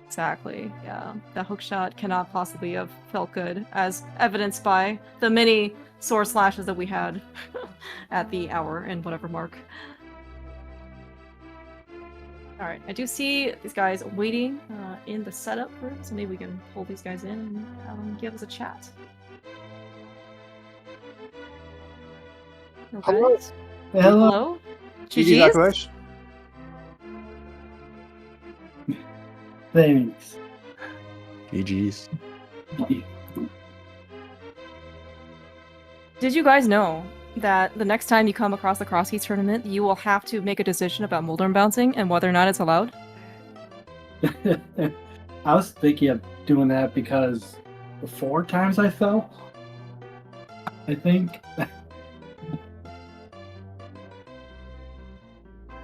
Exactly. Yeah, that hookshot cannot possibly have felt good, as evidenced by the many sore slashes that we had at the hour and whatever mark. All right, I do see these guys waiting in the setup room, so maybe we can pull these guys in and have them give us a chat. Okay. Hello. Hello. GG's? Thanks. GG's. Did you guys know that the next time you come across the Cross Keys tournament, you will have to make a decision about Moldorm bouncing and whether or not it's allowed? I was thinking of doing that because the 4 times I fell, I think.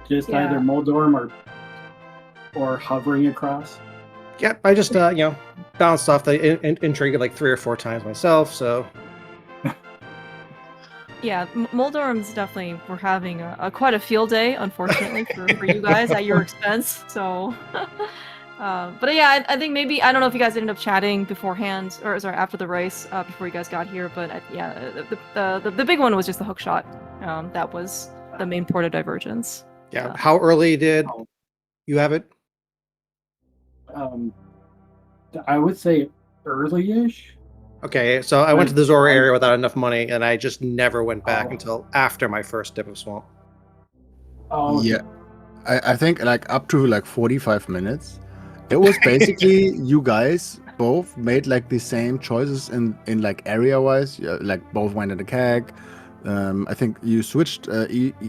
Just Yeah. either Moldorm or hovering across. Yep, I just bounced off the intrigue like 3 or 4 times myself, so Yeah, Moldorms definitely were having quite a field day, unfortunately, for you guys at your expense. So, but yeah, I think maybe, I don't know if you guys ended up chatting beforehand, or sorry, after the race, before you guys got here, but yeah, the big one was just the hook shot. That was the main port of divergence. yeah. How early did you have it? I would say early-ish. Okay, so I went to the Zora area without enough money, and I just never went back until after my first dip of swamp. Oh, Yeah. I think like up to like 45 minutes. It was basically you guys both made like the same choices in like area wise. Like both went in the keg. I think you switched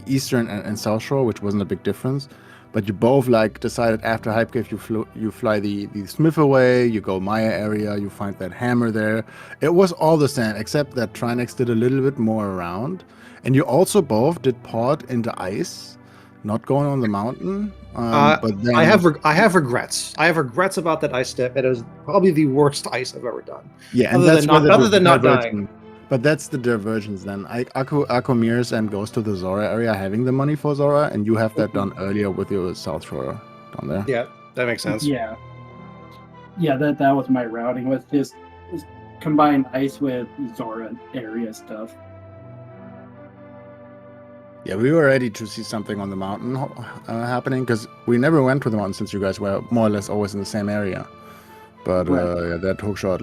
Eastern and South Shore, which wasn't a big difference. But you both like decided after Hype Cave you fly the Smith away, you go Maya area, you find that hammer there. It was all the same, except that Trinex did a little bit more around. And you also both did port into ice, not going on the mountain. But then I have regrets. I have regrets about that ice dip. It was probably the worst ice I've ever done. yeah, and other that's than not- where the other than not divergence- But that's the divergence then. Akko mirrors and goes to the Zora area having the money for Zora, and you have that done earlier with your South Shore down there. Yeah, that makes sense. yeah. Yeah, that was my routing, was just combine ice with Zora area stuff. Yeah, we were ready to see something on the mountain happening because we never went to the mountain since you guys were more or less always in the same area. But Right. yeah, that hookshot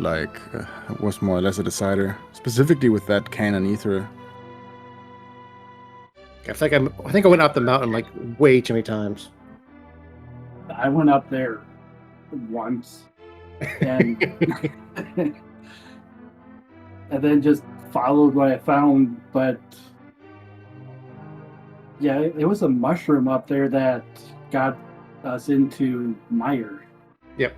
was more or less a decider, specifically with that Cain and Ether. I think I went up the mountain like way too many times. I went up there once, and and then just followed what I found. But yeah, it was a mushroom up there that got us into Meyer. Yep.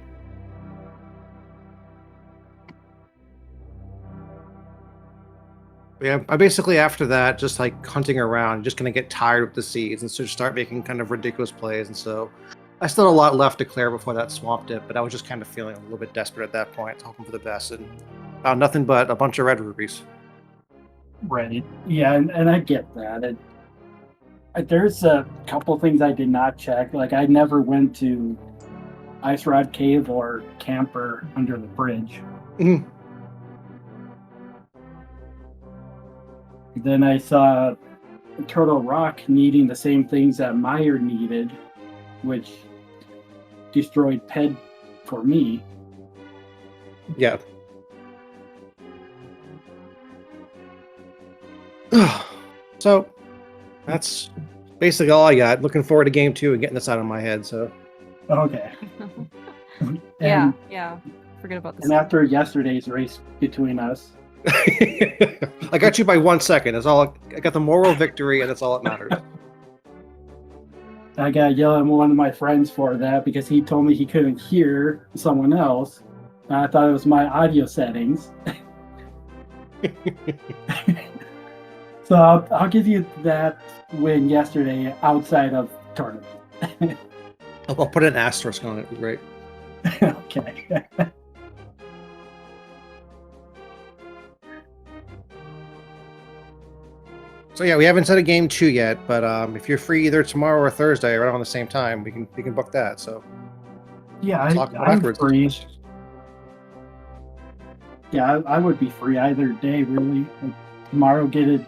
Yeah, I basically after that just like hunting around, just gonna get tired with the seeds and so just start making kind of ridiculous plays. And so I still had a lot left to clear before that swamp dip, but I was just kind of feeling a little bit desperate at that point, hoping for the best, and found nothing but a bunch of red rubies. Right. Yeah, and I get that. There's a couple things I did not check. Like I never went to Ice Rod Cave or Camper under the bridge. Mhm. Then I saw Turtle Rock needing the same things that Meyer needed, which destroyed Ped for me. Yeah. So that's basically all I got. Looking forward to game 2 and getting this out of my head. So Okay. Yeah, And, yeah. Forget about this. and after yesterday's race between us, I got you by 1 second. That's all. I got the moral victory, and that's all that matters. I got yelled at one of my friends for that because he told me he couldn't hear someone else. And I thought it was my audio settings. So I'll give you that win yesterday outside of tournament. I'll put an asterisk on it. Right. Okay. So yeah, we haven't set a game 2 yet, but if you're free either tomorrow or Thursday around the same time, we can book that. So Yeah, talk about I'm afterwards. free. Yeah, I would be free either day, really. Like, tomorrow, get it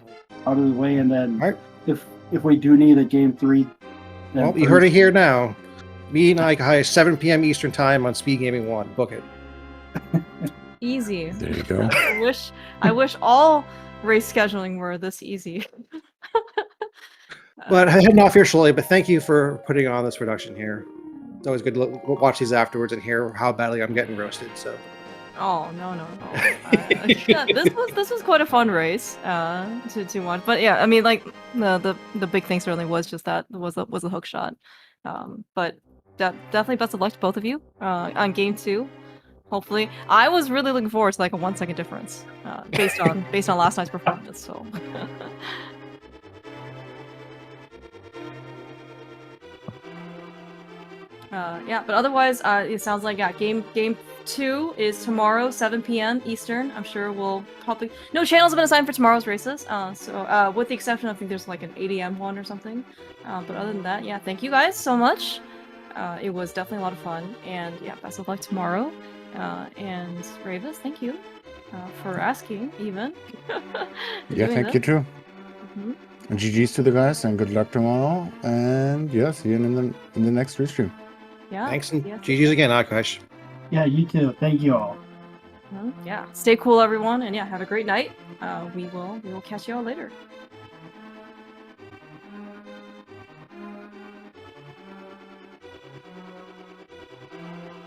out of the way, and then Alright. if we do need a game 3, then Well, you heard it here now. Me and I 7 p.m. Eastern time on Speed Gaming 1. Book it. Easy. There you go. I wish all race scheduling were this easy. But heading off here shortly. But thank you for putting on this production here. It's always good to watch these afterwards and hear how badly I'm getting roasted. So Oh no. Yeah, this was quite a fun race to watch. But yeah, I mean, like the big thing certainly was just that was the hook shot. But definitely best of luck to both of you on game 2. Hopefully, I was really looking forward to like a 1 second difference based on last night's performance. So. Yeah, but otherwise, it sounds like game 2 is tomorrow, 7 p.m. Eastern. I'm sure we'll probably no channels have been assigned for tomorrow's races. So with the exception, I think there's like an 8 a.m. one or something. But other than that, yeah, thank you guys so much. It was definitely a lot of fun, and yeah, best of luck tomorrow. And Ravis, thank you for asking, even. Yeah, thank you too. Mhm. And GG's to the guys, and good luck tomorrow. And yeah, see you in the next restream. Yeah. thanks and yes. GG's again, Akash. Yeah, you too. Thank you all. Yeah. Stay cool, everyone, and yeah, have a great night. We will catch you all later.